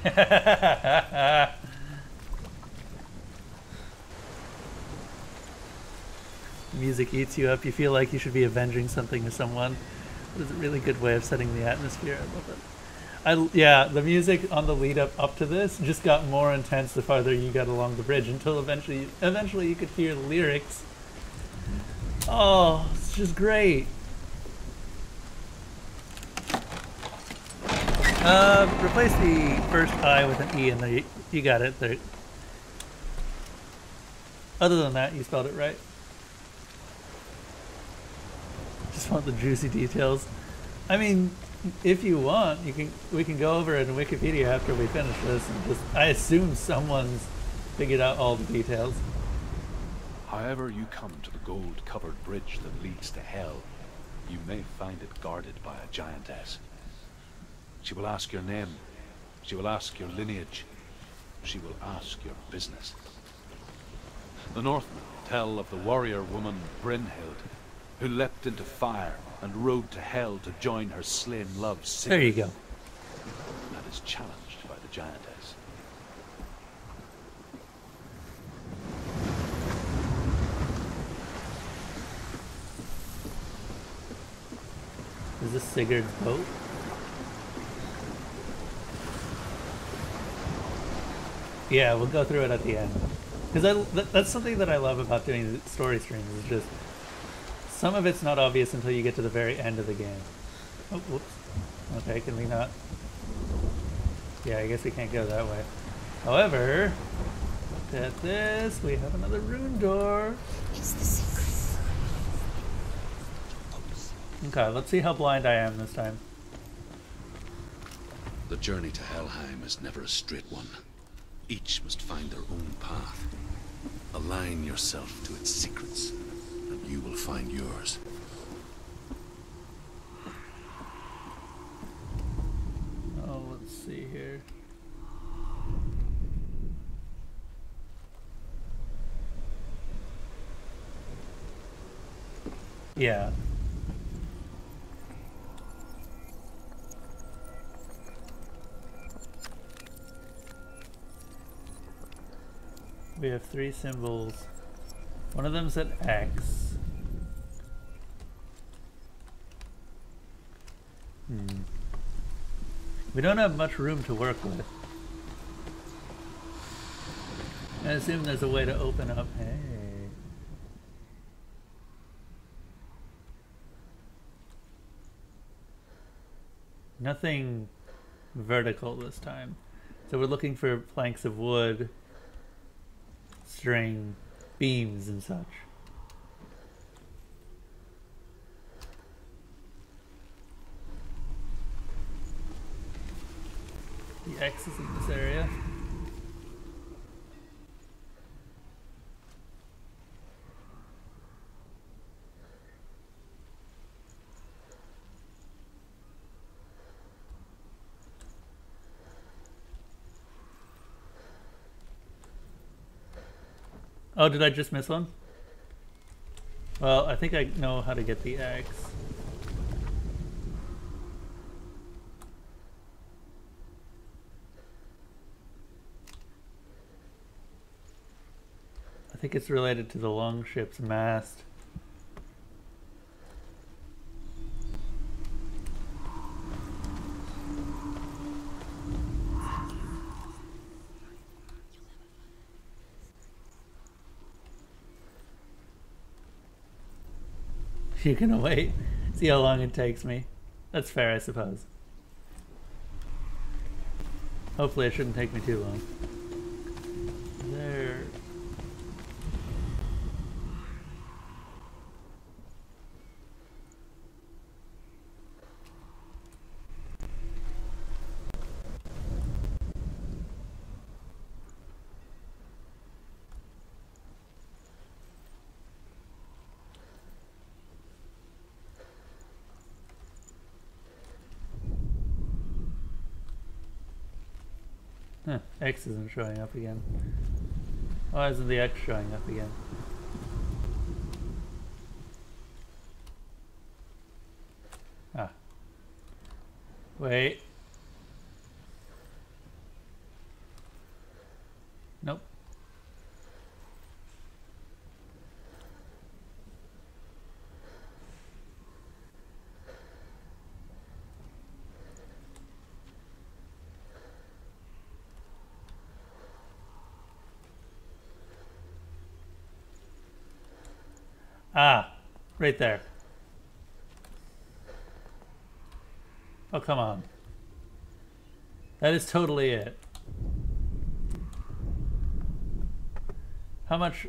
it! Music eats you up. You feel like you should be avenging something or someone. It was a really good way of setting the atmosphere. I love it. Yeah, the music on the lead up to this just got more intense the farther you got along the bridge until eventually you could hear the lyrics. Oh, it's just great. Replace the first I with an E and there you got it. There. Other than that, you spelled it right. Just want the juicy details. I mean, if you want, we can go over it in Wikipedia after we finish this and just I assume someone's figured out all the details. However you come to the gold-covered bridge that leads to Hell, you may find it guarded by a giantess. She will ask your name, she will ask your lineage, she will ask your business. The Northmen tell of the warrior woman Brynhild, who leapt into fire and rode to Hell to join her slain love Sigurd. There you go. That is challenged by the giantess. Is this Sigurd's boat? Yeah, we'll go through it at the end. Because that's something that I love about doing the story streams, is just some of it's not obvious until you get to the very end of the game. Oh, whoops. Okay, can we not? Yeah, I guess we can't go that way. However, look at this. We have another rune door. It's the secret. Okay, let's see how blind I am this time. The journey to Helheim is never a straight one. Each must find their own path. Align yourself to its secrets, and you will find yours. Oh, let's see here. Yeah. We have 3 symbols. One of them's an X. We don't have much room to work with. I assume there's a way to open up. Hey. Nothing vertical this time. So we're looking for planks of wood, string, beams, and such. The X is in this area. Oh, did I just miss one? Well, I think I know how to get the X. I think it's related to the longship's mast. You're gonna wait, see how long it takes me. That's fair, I suppose. Hopefully it shouldn't take me too long. There. Huh, X isn't showing up again. Why isn't the X showing up again? Ah. Wait. Nope. Ah, right there. Oh, come on. That is totally it. How much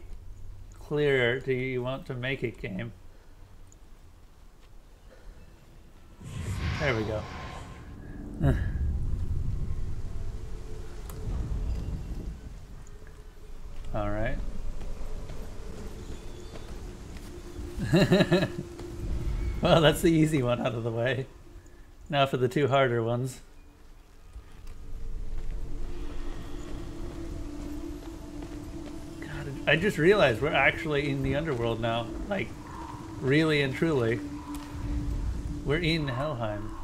clearer do you want to make it, game? There we go. All right. Well, that's the easy one out of the way. Now for the 2 harder ones. God, I just realized we're actually in the underworld now. Like, really and truly. We're in Helheim.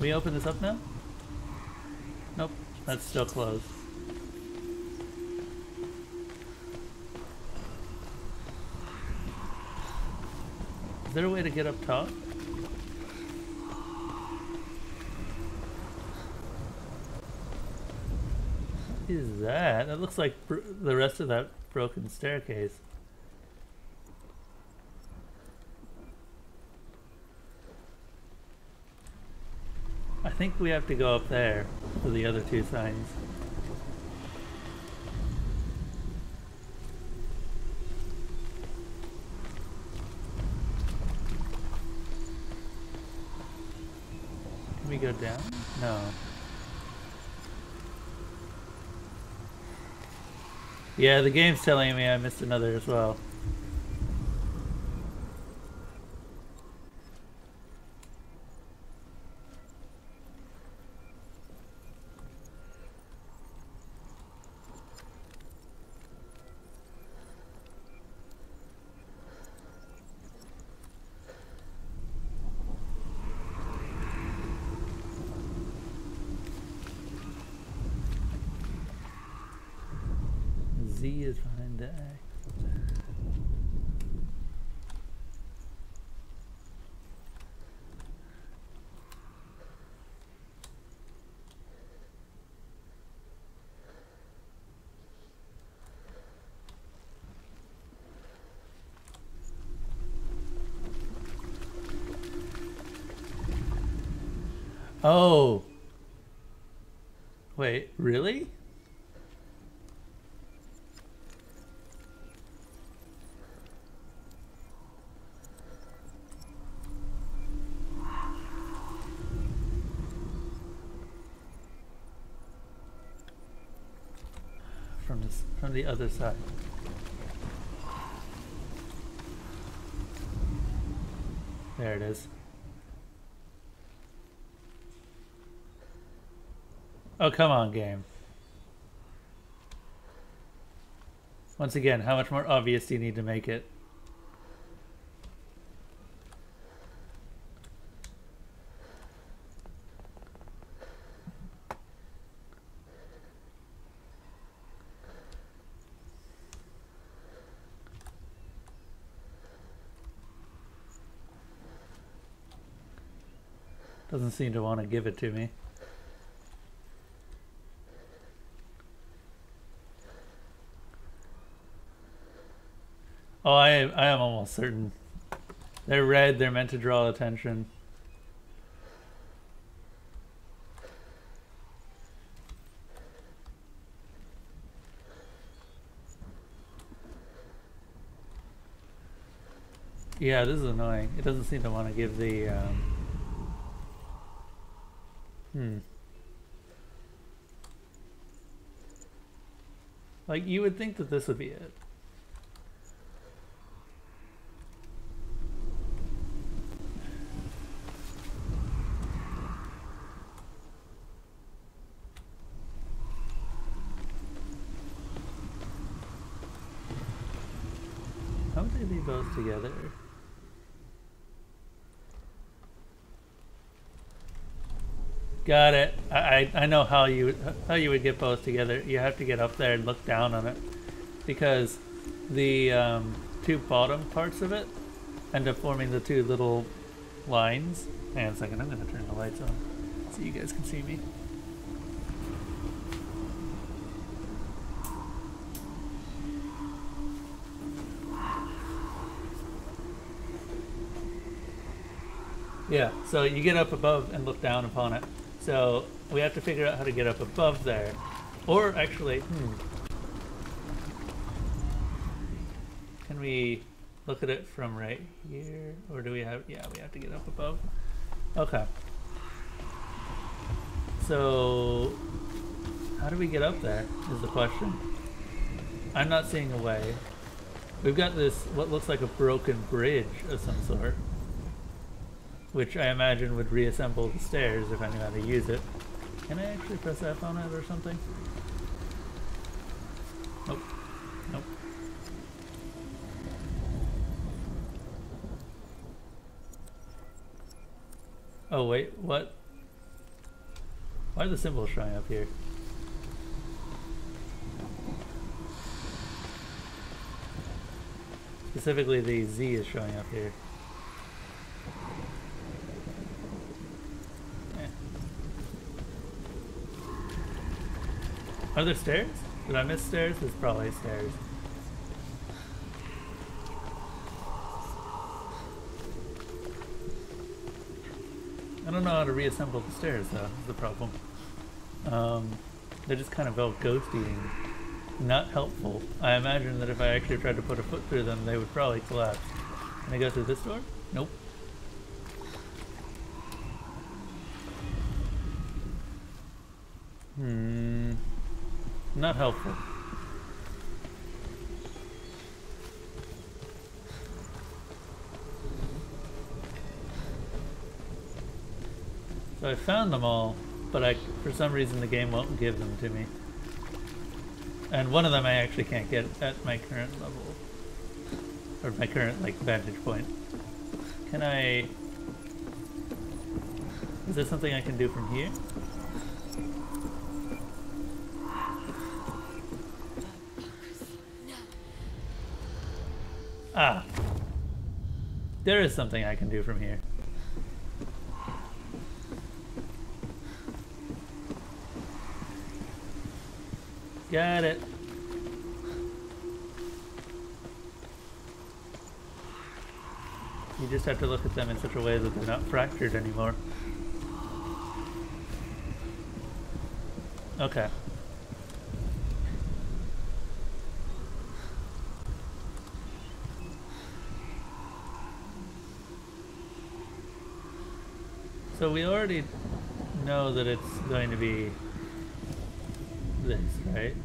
We open this up now? Nope, that's still closed. Is there a way to get up top? What is that? That looks like the rest of that broken staircase. I think we have to go up there for the other 2 signs. Can we go down? No. Yeah, the game's telling me I missed another as well. Z is behind the A. Oh. Wait, really? From the other side. There it is. Oh, come on, game. Once again, how much more obvious do you need to make it? Doesn't seem to want to give it to me. Oh, I am almost certain. They're red, they're meant to draw attention. Yeah, this is annoying. It doesn't seem to want to give the... Like, you would think that this would be it. How would they be both together? Got it. I know how you would get both together. You have to get up there and look down on it, because the two bottom parts of it end up forming the two little lines. Hang on a second. I'm going to turn the lights on so you guys can see me. Yeah, so you get up above and look down upon it. So we have to figure out how to get up above there. Or actually, can we look at it from right here? Or do we have, yeah, we have to get up above. Okay. So how do we get up there is the question. I'm not seeing a way. We've got this, what looks like a broken bridge of some sort, which I imagine would reassemble the stairs if I knew how to use it. Can I actually press F on it or something? Nope. Nope. Oh wait, what? Why are the symbols showing up here? Specifically the Z is showing up here. Are there stairs? Did I miss stairs? There's probably stairs. I don't know how to reassemble the stairs though, is the problem. They just kind of felt ghost eating. Not helpful. I imagine that if I actually tried to put a foot through them, they would probably collapse. Can I go through this door? Nope. Not helpful. So I found them all, but for some reason the game won't give them to me. And one of them I actually can't get at my current level. Or my current, like, vantage point. Can I... Is there something I can do from here? Ah. There is something I can do from here. Got it. You just have to look at them in such a way that they're not fractured anymore. Okay. So we already know that it's going to be this, right?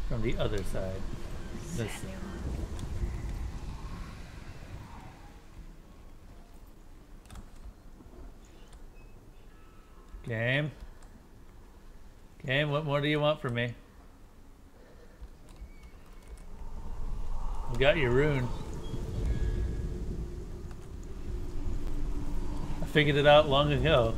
From the other side. This. Game. Game, what more do you want from me? You got your rune. I figured it out long ago.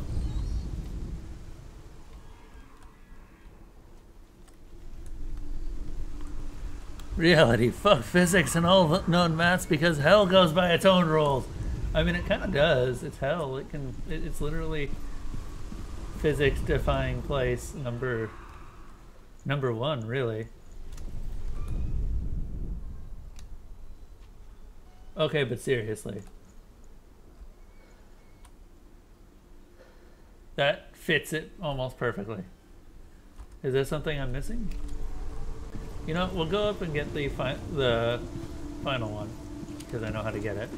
Reality, fuck physics and all known maths because hell goes by its own rules. I mean, it kind of does. It's hell. It's literally physics defying place number one, really. Okay, but seriously. That fits it almost perfectly. Is there something I'm missing? You know, we'll go up and get the final one, because I know how to get it.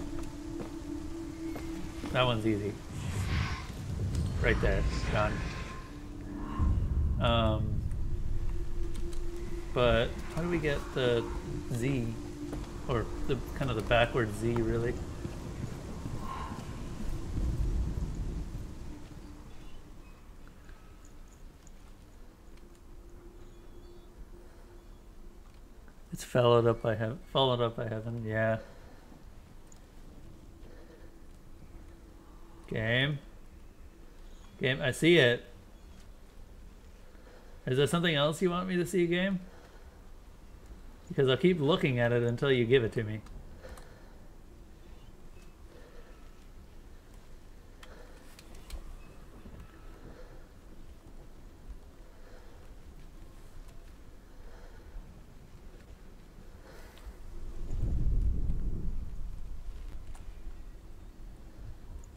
That one's easy. Right there, done. But how do we get the Z, or the kind of the backwards Z, really? It's followed up by heaven, yeah. Game, I see it. Is there something else you want me to see, game? Because I'll keep looking at it until you give it to me.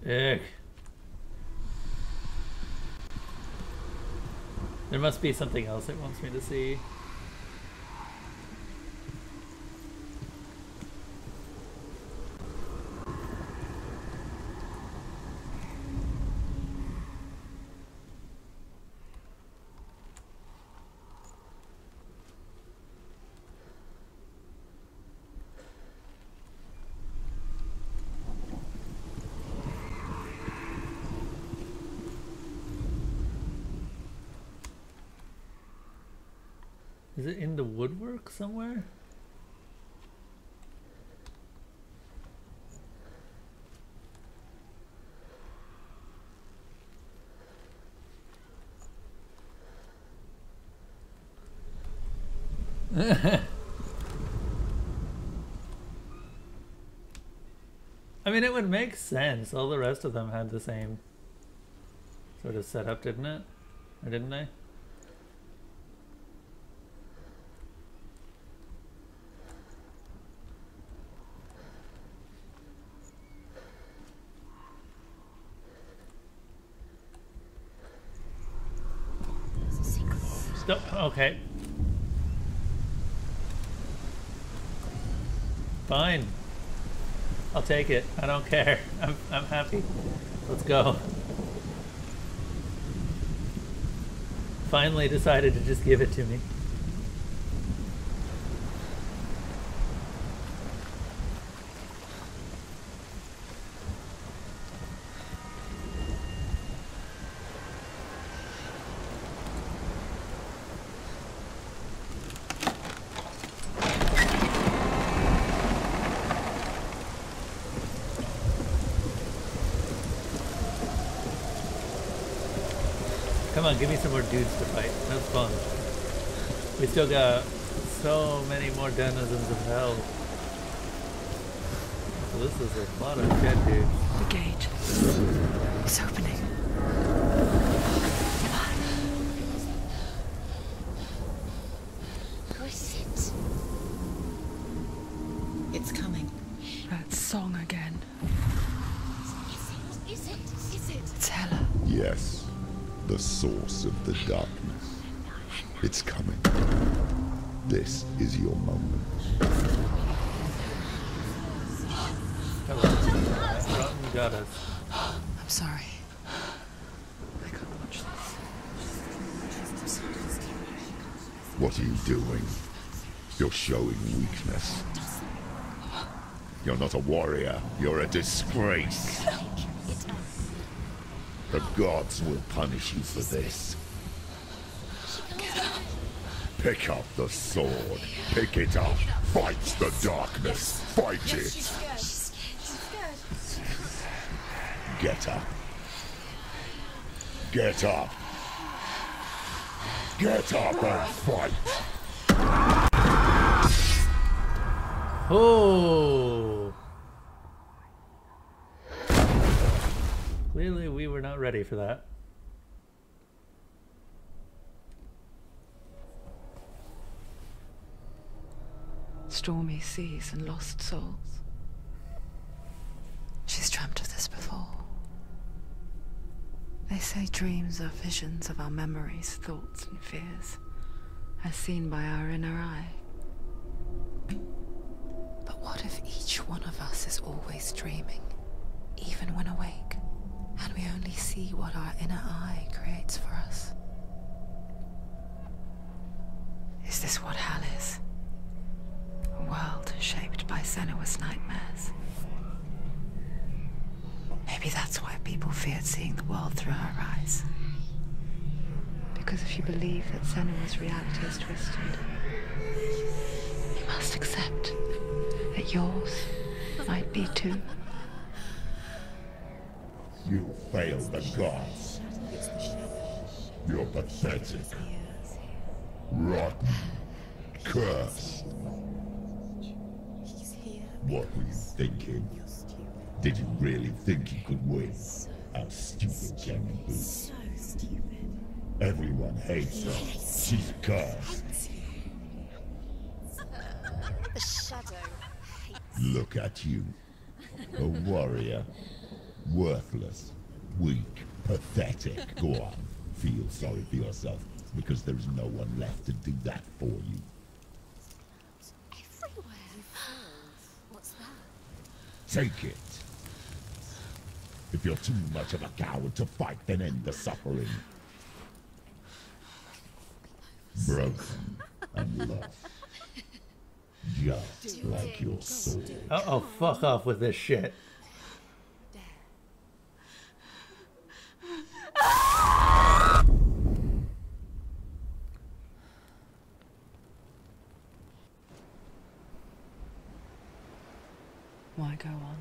Ick. There must be something else it wants me to see. Is it in the woodwork somewhere? I mean, it would make sense. All the rest of them had the same sort of setup, didn't it? Or didn't they? Okay. Fine. I'll take it. I don't care. I'm happy. Let's go. Finally decided to just give it to me. Come on, give me some more dudes to fight. That's fun. We still got so many more denizens of hell. So this is a lot of dead dudes. The gate. It's opening. Come on. Who is it? It's coming. That song again. Is it? It's Hela. Yes, the source of the darkness. It's coming. This is your moment. Hello. You got us. I'm sorry. I can't watch this. What are you doing? You're showing weakness. You're not a warrior. You're a disgrace. The gods will punish you for this. Pick up the sword. Pick it up. Fight the darkness. Fight it. Get up. Get up. Get up and fight. Oh! Clearly we were not ready for that. Stormy seas and lost souls. She's dreamt of this before. They say dreams are visions of our memories, thoughts and fears, as seen by our inner eye. But what if each one of us is always dreaming, even when awake, and we only see what our inner eye creates for us? Is this what Hell is? A world shaped by Senua's nightmares. Maybe that's why people feared seeing the world through her eyes. Because if you believe that Senua's reality is twisted, you must accept that yours might be too. You fail the gods. You're pathetic. Rotten. Cursed. What were you thinking? Did you really think you could win? How stupid can you be? So stupid. Everyone hates her. She's cursed. The shadow hates. Look at you. A warrior. Worthless. Weak. Pathetic. Go on. Feel sorry for yourself, because there is no one left to do that for you. Everywhere. What's that? Take it. If you're too much of a coward to fight, then end the suffering. Broken and lost. Just like your soul. Oh, fuck off with this shit. Why go on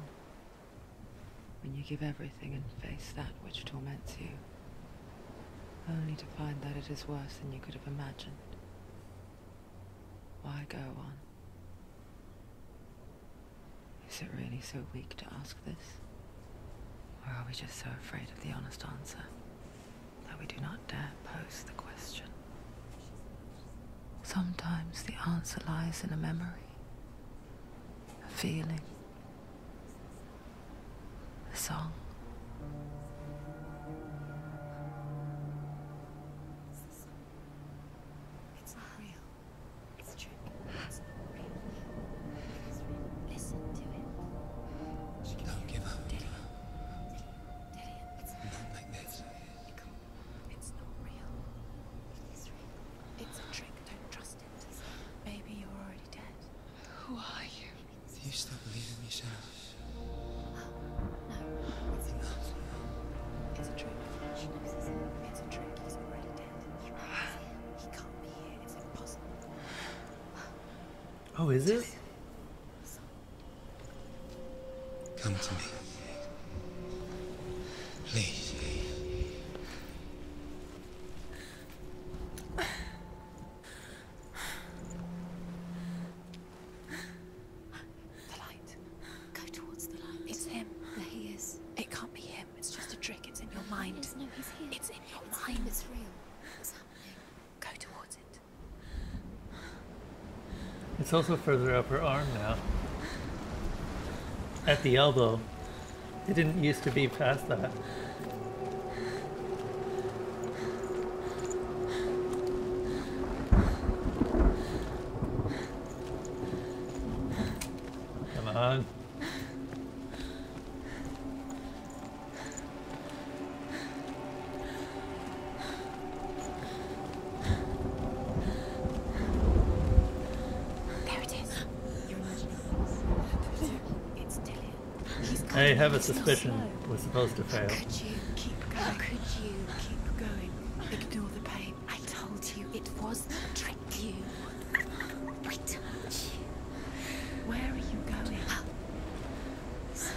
when you give everything and face that which torments you, only to find that it is worse than you could have imagined? Why go on? Is it really so weak to ask this? Or are we just so afraid of the honest answer that we do not dare pose the question? Sometimes the answer lies in a memory, a feeling, a song. It's not real. It's true. It's not real. It's real. Listen to it. Don't give up. Dillion, it's Not like this. It's not real. It is real. It's a trick. Don't trust it. Maybe you're already dead. Who are you? Do you still believe in yourself? No, it's not. It's a trick. She knows it's him. It's a trick. He's already dead. He can't be here. It's impossible. Oh, is it? Come to me. Please. just know he's here. It's in your mind. It's real. What's happening? Go towards it. It's also further up her arm now. At the elbow. It didn't used to be past that. Come on. There it is. You're imagining this. It's Dillion. I have a suspicion we're supposed to fail. Could you keep going? How could you keep going? Ignore the pain. I told you it was a trick. You. I told you. Where are you going? See,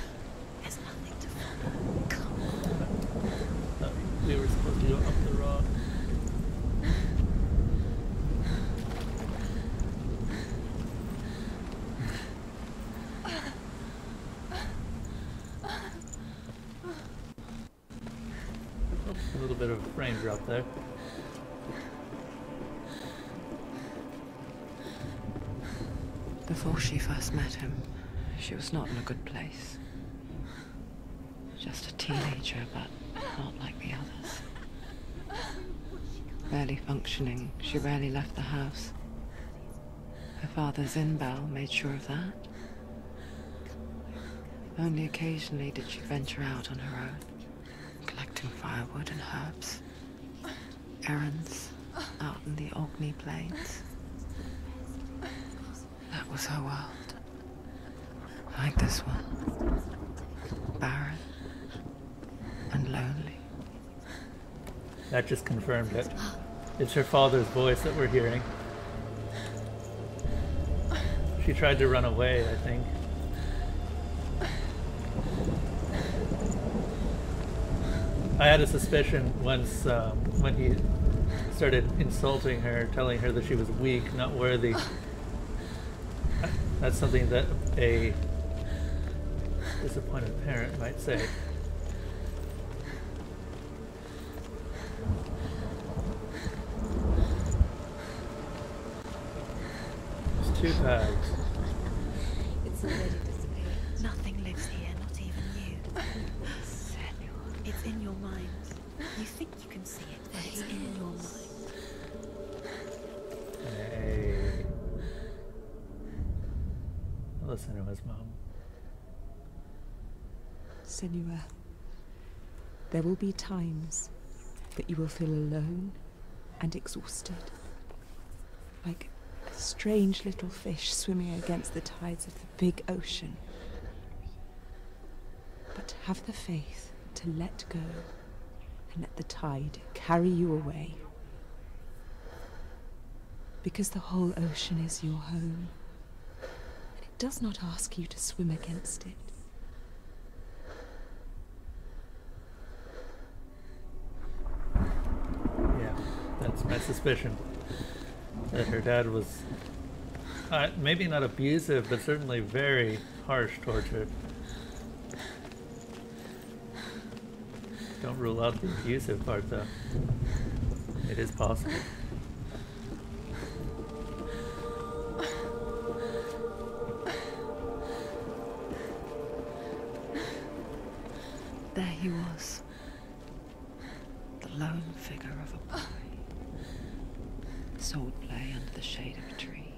there's nothing to follow. Come on. We were supposed to go up the rock. A little bit of a frame drop there. Before she first met him, she was not in a good place. Just a teenager, but not like the others. Barely functioning, she rarely left the house. Her father's Inbel made sure of that. Only occasionally did she venture out on her own, collecting firewood and herbs. Errands out in the Ogni Plains. That was her world. Like this one. Barren and lonely. That just confirmed it. It's her father's voice that we're hearing. She tried to run away, I think. I had a suspicion once when he started insulting her, telling her that she was weak, not worthy. That's something that a disappointed parent might say. There's 2 bags. It's already disappeared. Nothing lives here, not even you. Senua. It's in your mind. You think you can see it, but it's in your mind. Hey. Listen to his mom. Senua, there will be times that you will feel alone and exhausted. Like a strange little fish swimming against the tides of the big ocean. But have the faith to let go and let the tide carry you away. Because the whole ocean is your home. And it does not ask you to swim against it. Yeah, that's my suspicion. That her dad was maybe not abusive, but certainly very harsh towards her. Don't rule out the abusive part, though. It is possible. There he was, the lone figure of a boy. Sword play under the shade of a tree.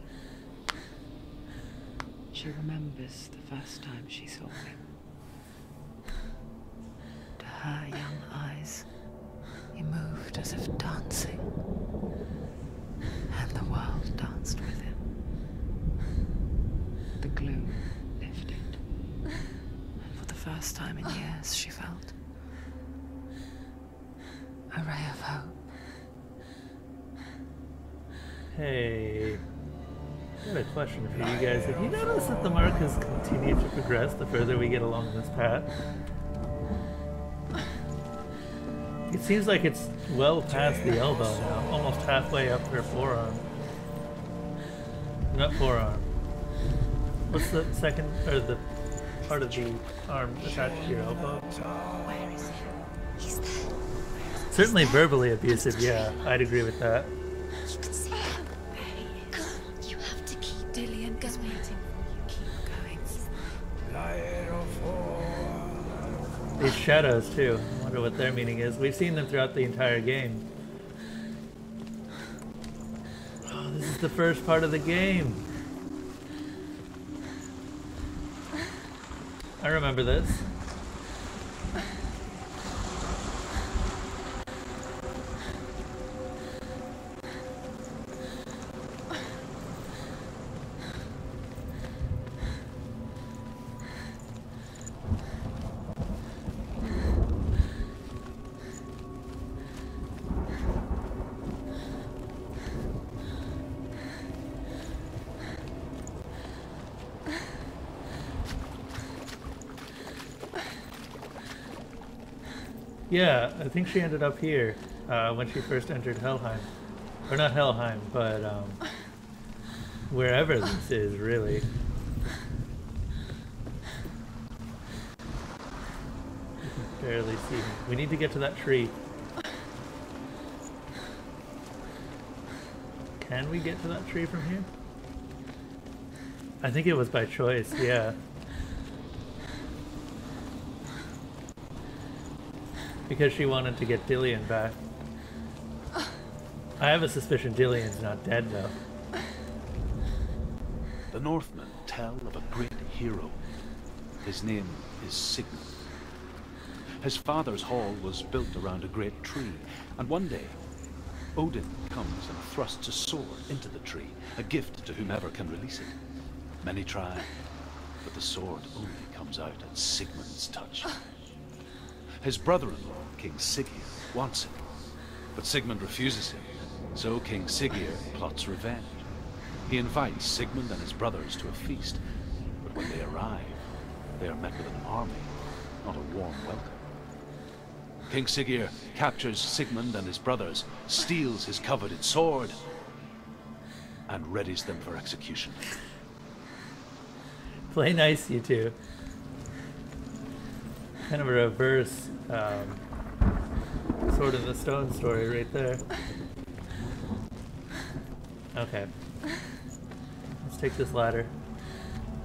She remembers the first time she saw him. To her young eyes, he moved as if dancing, and the world danced with him. The gloom lifted, and for the first time in years she felt a ray of hope. Hey, I got a question for you guys. Have you noticed that the markers continue to progress the further we get along this path? It seems like it's well past the elbow now, almost halfway up her forearm. Not forearm. What's the second, or the part of the arm attached to your elbow? Where is he? He's there. Certainly verbally abusive, yeah, I'd agree with that. You have to keep Dillion is waiting for you. Keep going. These shadows too. I wonder what their meaning is. We've seen them throughout the entire game. Oh, this is the first part of the game. I remember this. Yeah, I think she ended up here when she first entered Helheim. Or not Helheim, but wherever this is, really. You can barely see me. We need to get to that tree. Can we get to that tree from here? I think it was by choice, yeah. Because she wanted to get Dillion back. I have a suspicion Dillion's not dead, though. The Northmen tell of a great hero. His name is Sigmund. His father's hall was built around a great tree, and one day, Odin comes and thrusts a sword into the tree, a gift to whomever can release it. Many try, but the sword only comes out at Sigmund's touch. His brother-in-law, King Siggeir, wants it, but Sigmund refuses him, so King Siggeir plots revenge. He invites Sigmund and his brothers to a feast, but when they arrive, they are met with an army, not a warm welcome. King Siggeir captures Sigmund and his brothers, steals his coveted sword, and readies them for execution. Play nice, you two. Kind of a reverse Sword in the Stone story right there. Okay. Let's take this ladder.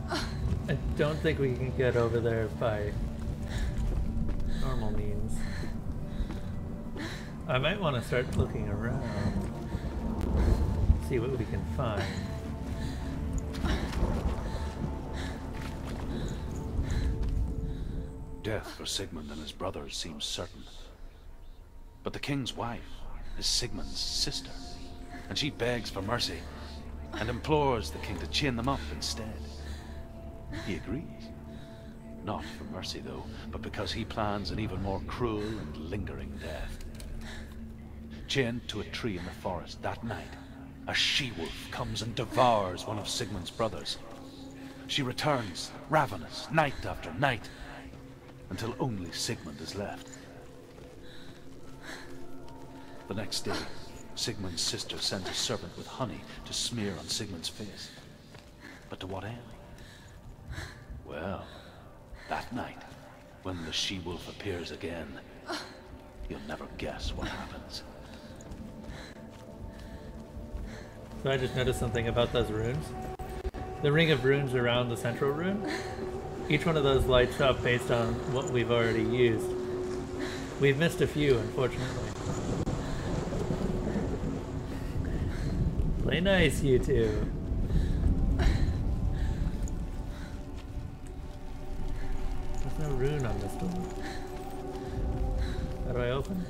I don't think we can get over there by normal means. I might want to start looking around. See what we can find. Death for Sigmund and his brothers seems certain. But the king's wife is Sigmund's sister, and she begs for mercy and implores the king to chain them up instead. He agrees. Not for mercy, though, but because he plans an even more cruel and lingering death. Chained to a tree in the forest that night, a she-wolf comes and devours one of Sigmund's brothers. She returns, ravenous, night after night, until only Sigmund is left. The next day, Sigmund's sister sends a serpent with honey to smear on Sigmund's face. But to what end? Well, that night, when the she-wolf appears again, you'll never guess what happens. So I just noticed something about those runes. The ring of runes around the central rune, each one of those lights up based on what we've already used. We've missed a few, unfortunately. Play nice, you two. There's no rune on this door. How do I open it?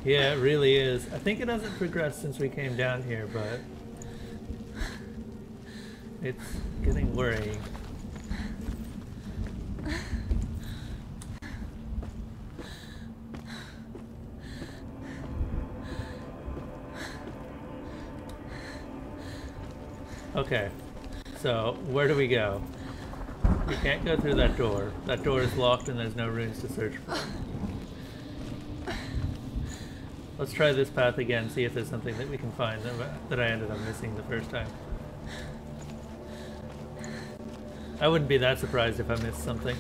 Yeah, it really is. I think it hasn't progressed since we came down here, but it's getting worrying. Okay, so where do we go? We can't go through that door. That door is locked and there's no runes to search for. Let's try this path again, see if there's something that we can find that I ended up missing the first time. I wouldn't be that surprised if I missed something.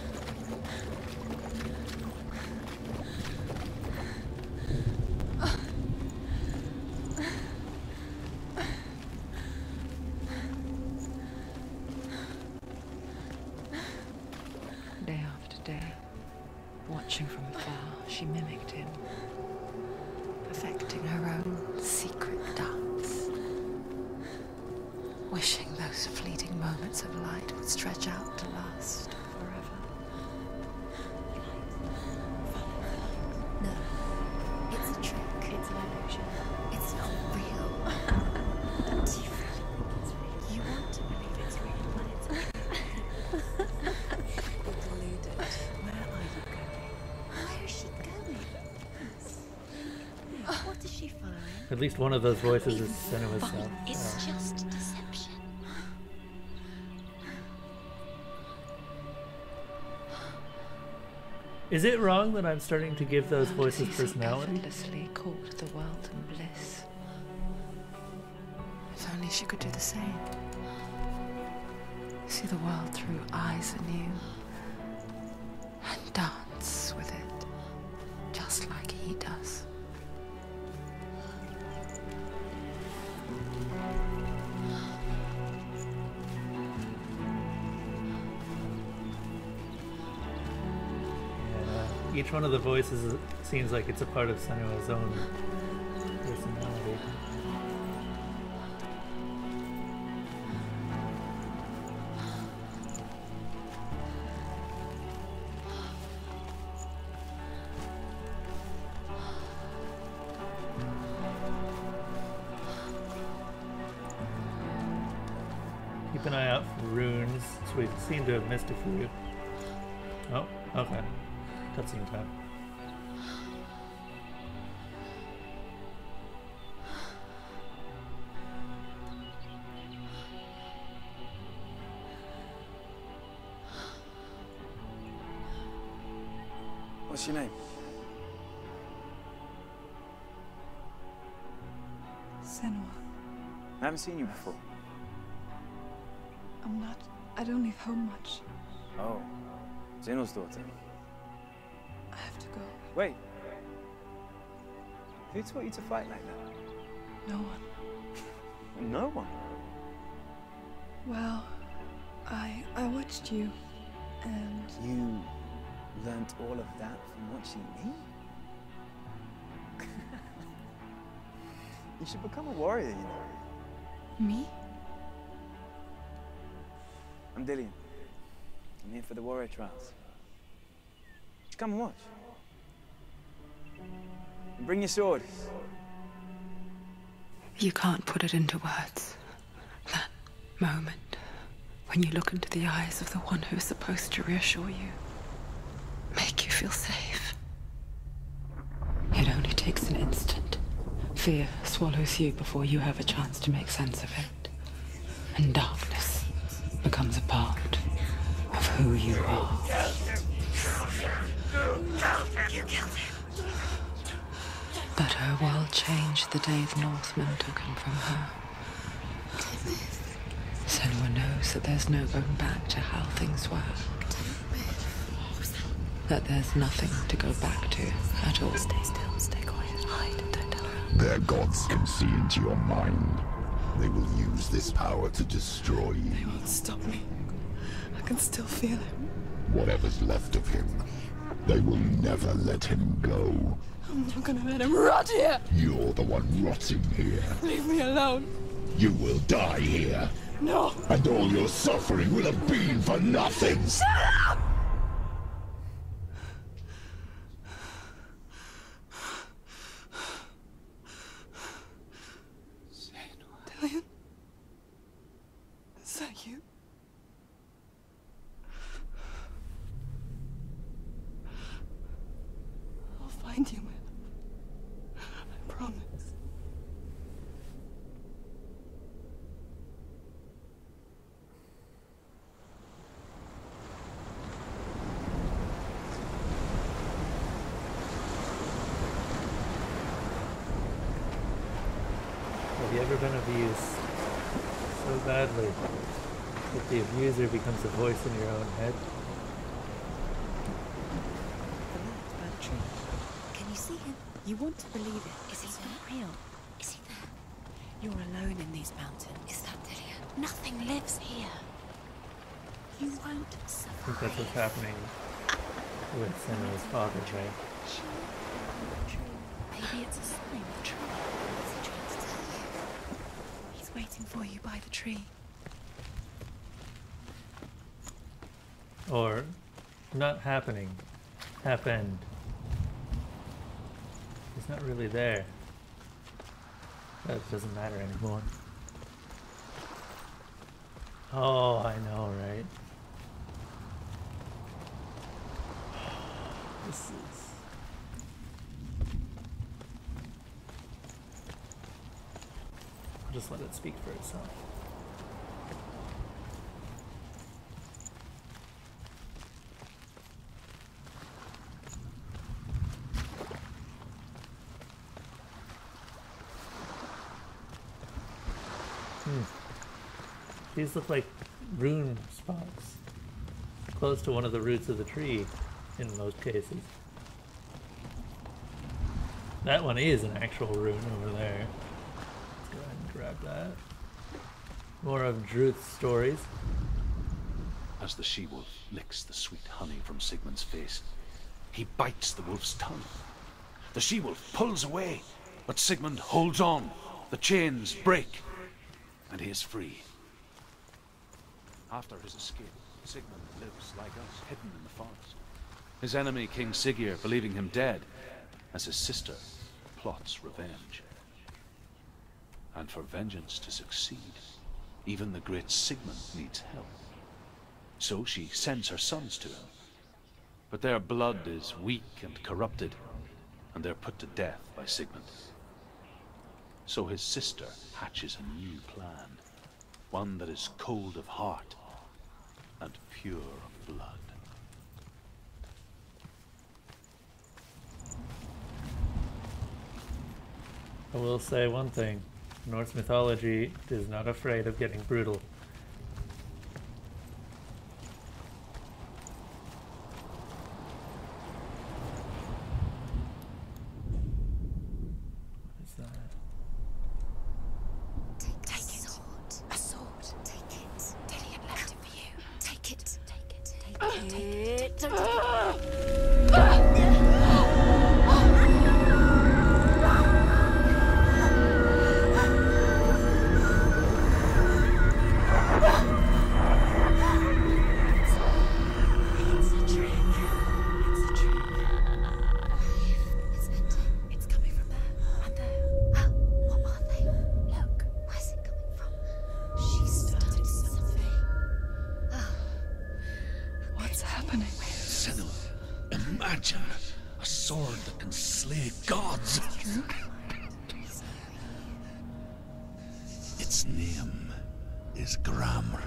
Day after day, watching from afar, she mimicked him, perfecting her own secret dance, wishing those fleeting moments of light would stretch out to last forever. No, it's a trick. It's an illusion. It's not real. Do you really think it's real? You want to believe it's real, but it's a trick. You're deluded. Where are you going? Where is she going? What does she find? At least one of those voices is Senua self. It's just deception. Is it wrong that I'm starting to give those voices personality? Effortlessly caught the world in bliss. If only she could do the same. See the world through eyes anew and dance with it, just like he does. Each one of the voices seems like it's a part of Senua's own personality. Keep an eye out for runes, so we seem to have missed a few. Oh, okay. Cutscene time. What's your name? Senua. I haven't seen you before. I don't leave home much. Oh, Zenua's daughter. I have to go. Wait. Who taught you to fight like that? No one. No one? Well, I watched you, and... You learnt all of that from watching me? You should become a warrior, you know. Me? I'm Dillion. I'm here for the warrior trials. Come and watch. And bring your sword. You can't put it into words. That moment when you look into the eyes of the one who is supposed to reassure you, make you feel safe. It only takes an instant. Fear swallows you before you have a chance to make sense of it. And darkness becomes a part of who you are. You killed him. But her world changed the day the Northmen took him from her. Senua knows that there's no going back to how things were. That there's nothing to go back to at all. Stay still, stay quiet, hide, don't tell her. Their gods can see into your mind. They will use this power to destroy you. They won't stop me. I can still feel him. Whatever's left of him, they will never let him go. I'm not gonna let him rot here! You're the one rotting here. Leave me alone. You will die here. No! And all your suffering will have been for nothing. Shut up! Dillion? Is that you? I'll find you, man. I promise. abuse so badly that the abuser becomes a voice in your own head. The light by the tree. Can you see him? You want to believe it. Is he not real? Is he there? You're alone in these mountains. Is that Dillion? Nothing lives here. You won't survive. I think that's what's happening with Senua's father, right? Maybe it's a sign. The tree. What's he trying to tell you? He's waiting for you by the tree. Or not happening. Happened. He's not really there. That doesn't matter anymore. Oh, I know, right? This is... I'll just let it speak for itself. These look like rune spots, close to one of the roots of the tree in most cases. That one is an actual rune over there. Let's go ahead and grab that. More of Druth's stories. As the she-wolf licks the sweet honey from Sigmund's face, he bites the wolf's tongue. The she-wolf pulls away, but Sigmund holds on. The chains break, and he is free. After his escape, Sigmund lives like us, hidden in the forest. His enemy, King Siggeir, believing him dead, as his sister plots revenge. And for vengeance to succeed, even the great Sigmund needs help. So she sends her sons to him. But their blood is weak and corrupted, and they're put to death by Sigmund. So his sister hatches a new plan, one that is cold of heart and pure of blood. I will say one thing. Norse mythology is not afraid of getting brutal. What is that? Take a sword. A sword. Take it. Dillion left it for you. Take it. Take it. Take it. Take it. Its name is Gramr.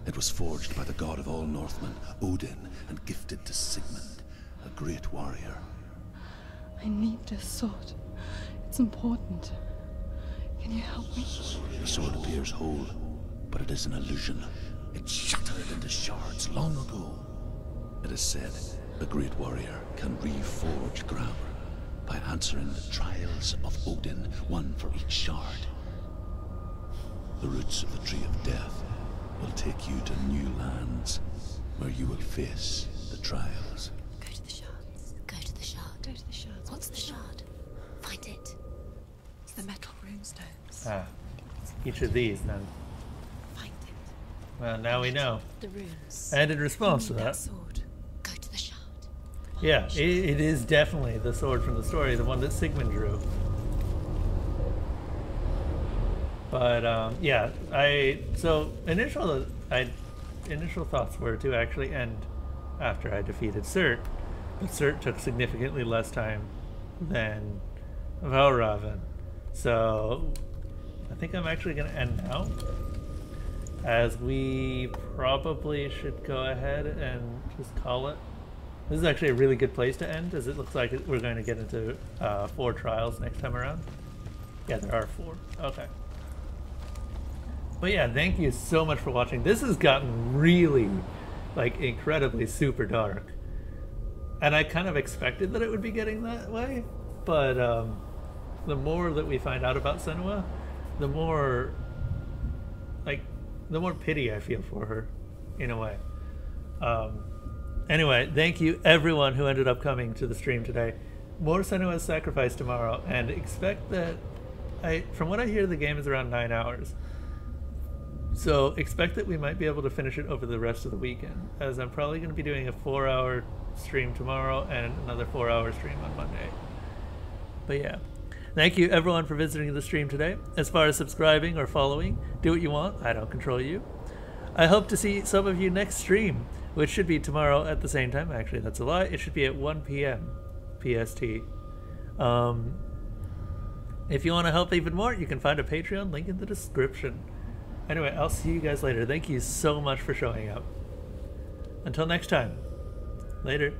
It was forged by the god of all Northmen, Odin, and gifted to Sigmund, a great warrior. I need this sword. It's important. Can you help me? The sword appears whole, but it is an illusion. It shattered into shards long ago. It is said a great warrior can reforge Gramr by answering the trials of Odin, one for each shard. The roots of the Tree of Death will take you to new lands, where you will face the trials. Go to the shards. Go to the shard. Go to the shards. What's the shard? Find it. It's the metal runestones. Ah, each of these then. Find it. Well, now we know. The runes. And in response to that, Sword. Go to the shard. yeah, it is definitely the sword from the story, the one that Sigmund drew. But yeah, initial thoughts were to actually end after I defeated Surt, but Surt took significantly less time than Valraven. So I think I'm actually going to end now, as we probably should go ahead and just call it. This is actually a really good place to end, as it looks like we're going to get into 4 trials next time around. Yeah, there are 4. Okay. But yeah, thank you so much for watching. This has gotten really, like, incredibly super dark. And I kind of expected that it would be getting that way. But the more that we find out about Senua, the more, like, the more pity I feel for her, in a way. Anyway, thank you everyone who ended up coming to the stream today. More Senua's Sacrifice tomorrow, and expect that, from what I hear, the game is around 9 hours. So expect that we might be able to finish it over the rest of the weekend, as I'm probably going to be doing a 4-hour stream tomorrow and another 4-hour stream on Monday. But yeah, thank you everyone for visiting the stream today. As far as subscribing or following, do what you want. I don't control you. I hope to see some of you next stream, which should be tomorrow at the same time. Actually, that's a lie. It should be at 1 p.m. PST. If you want to help even more, you can find a Patreon link in the description. Anyway, I'll see you guys later. Thank you so much for showing up. Until next time. Later.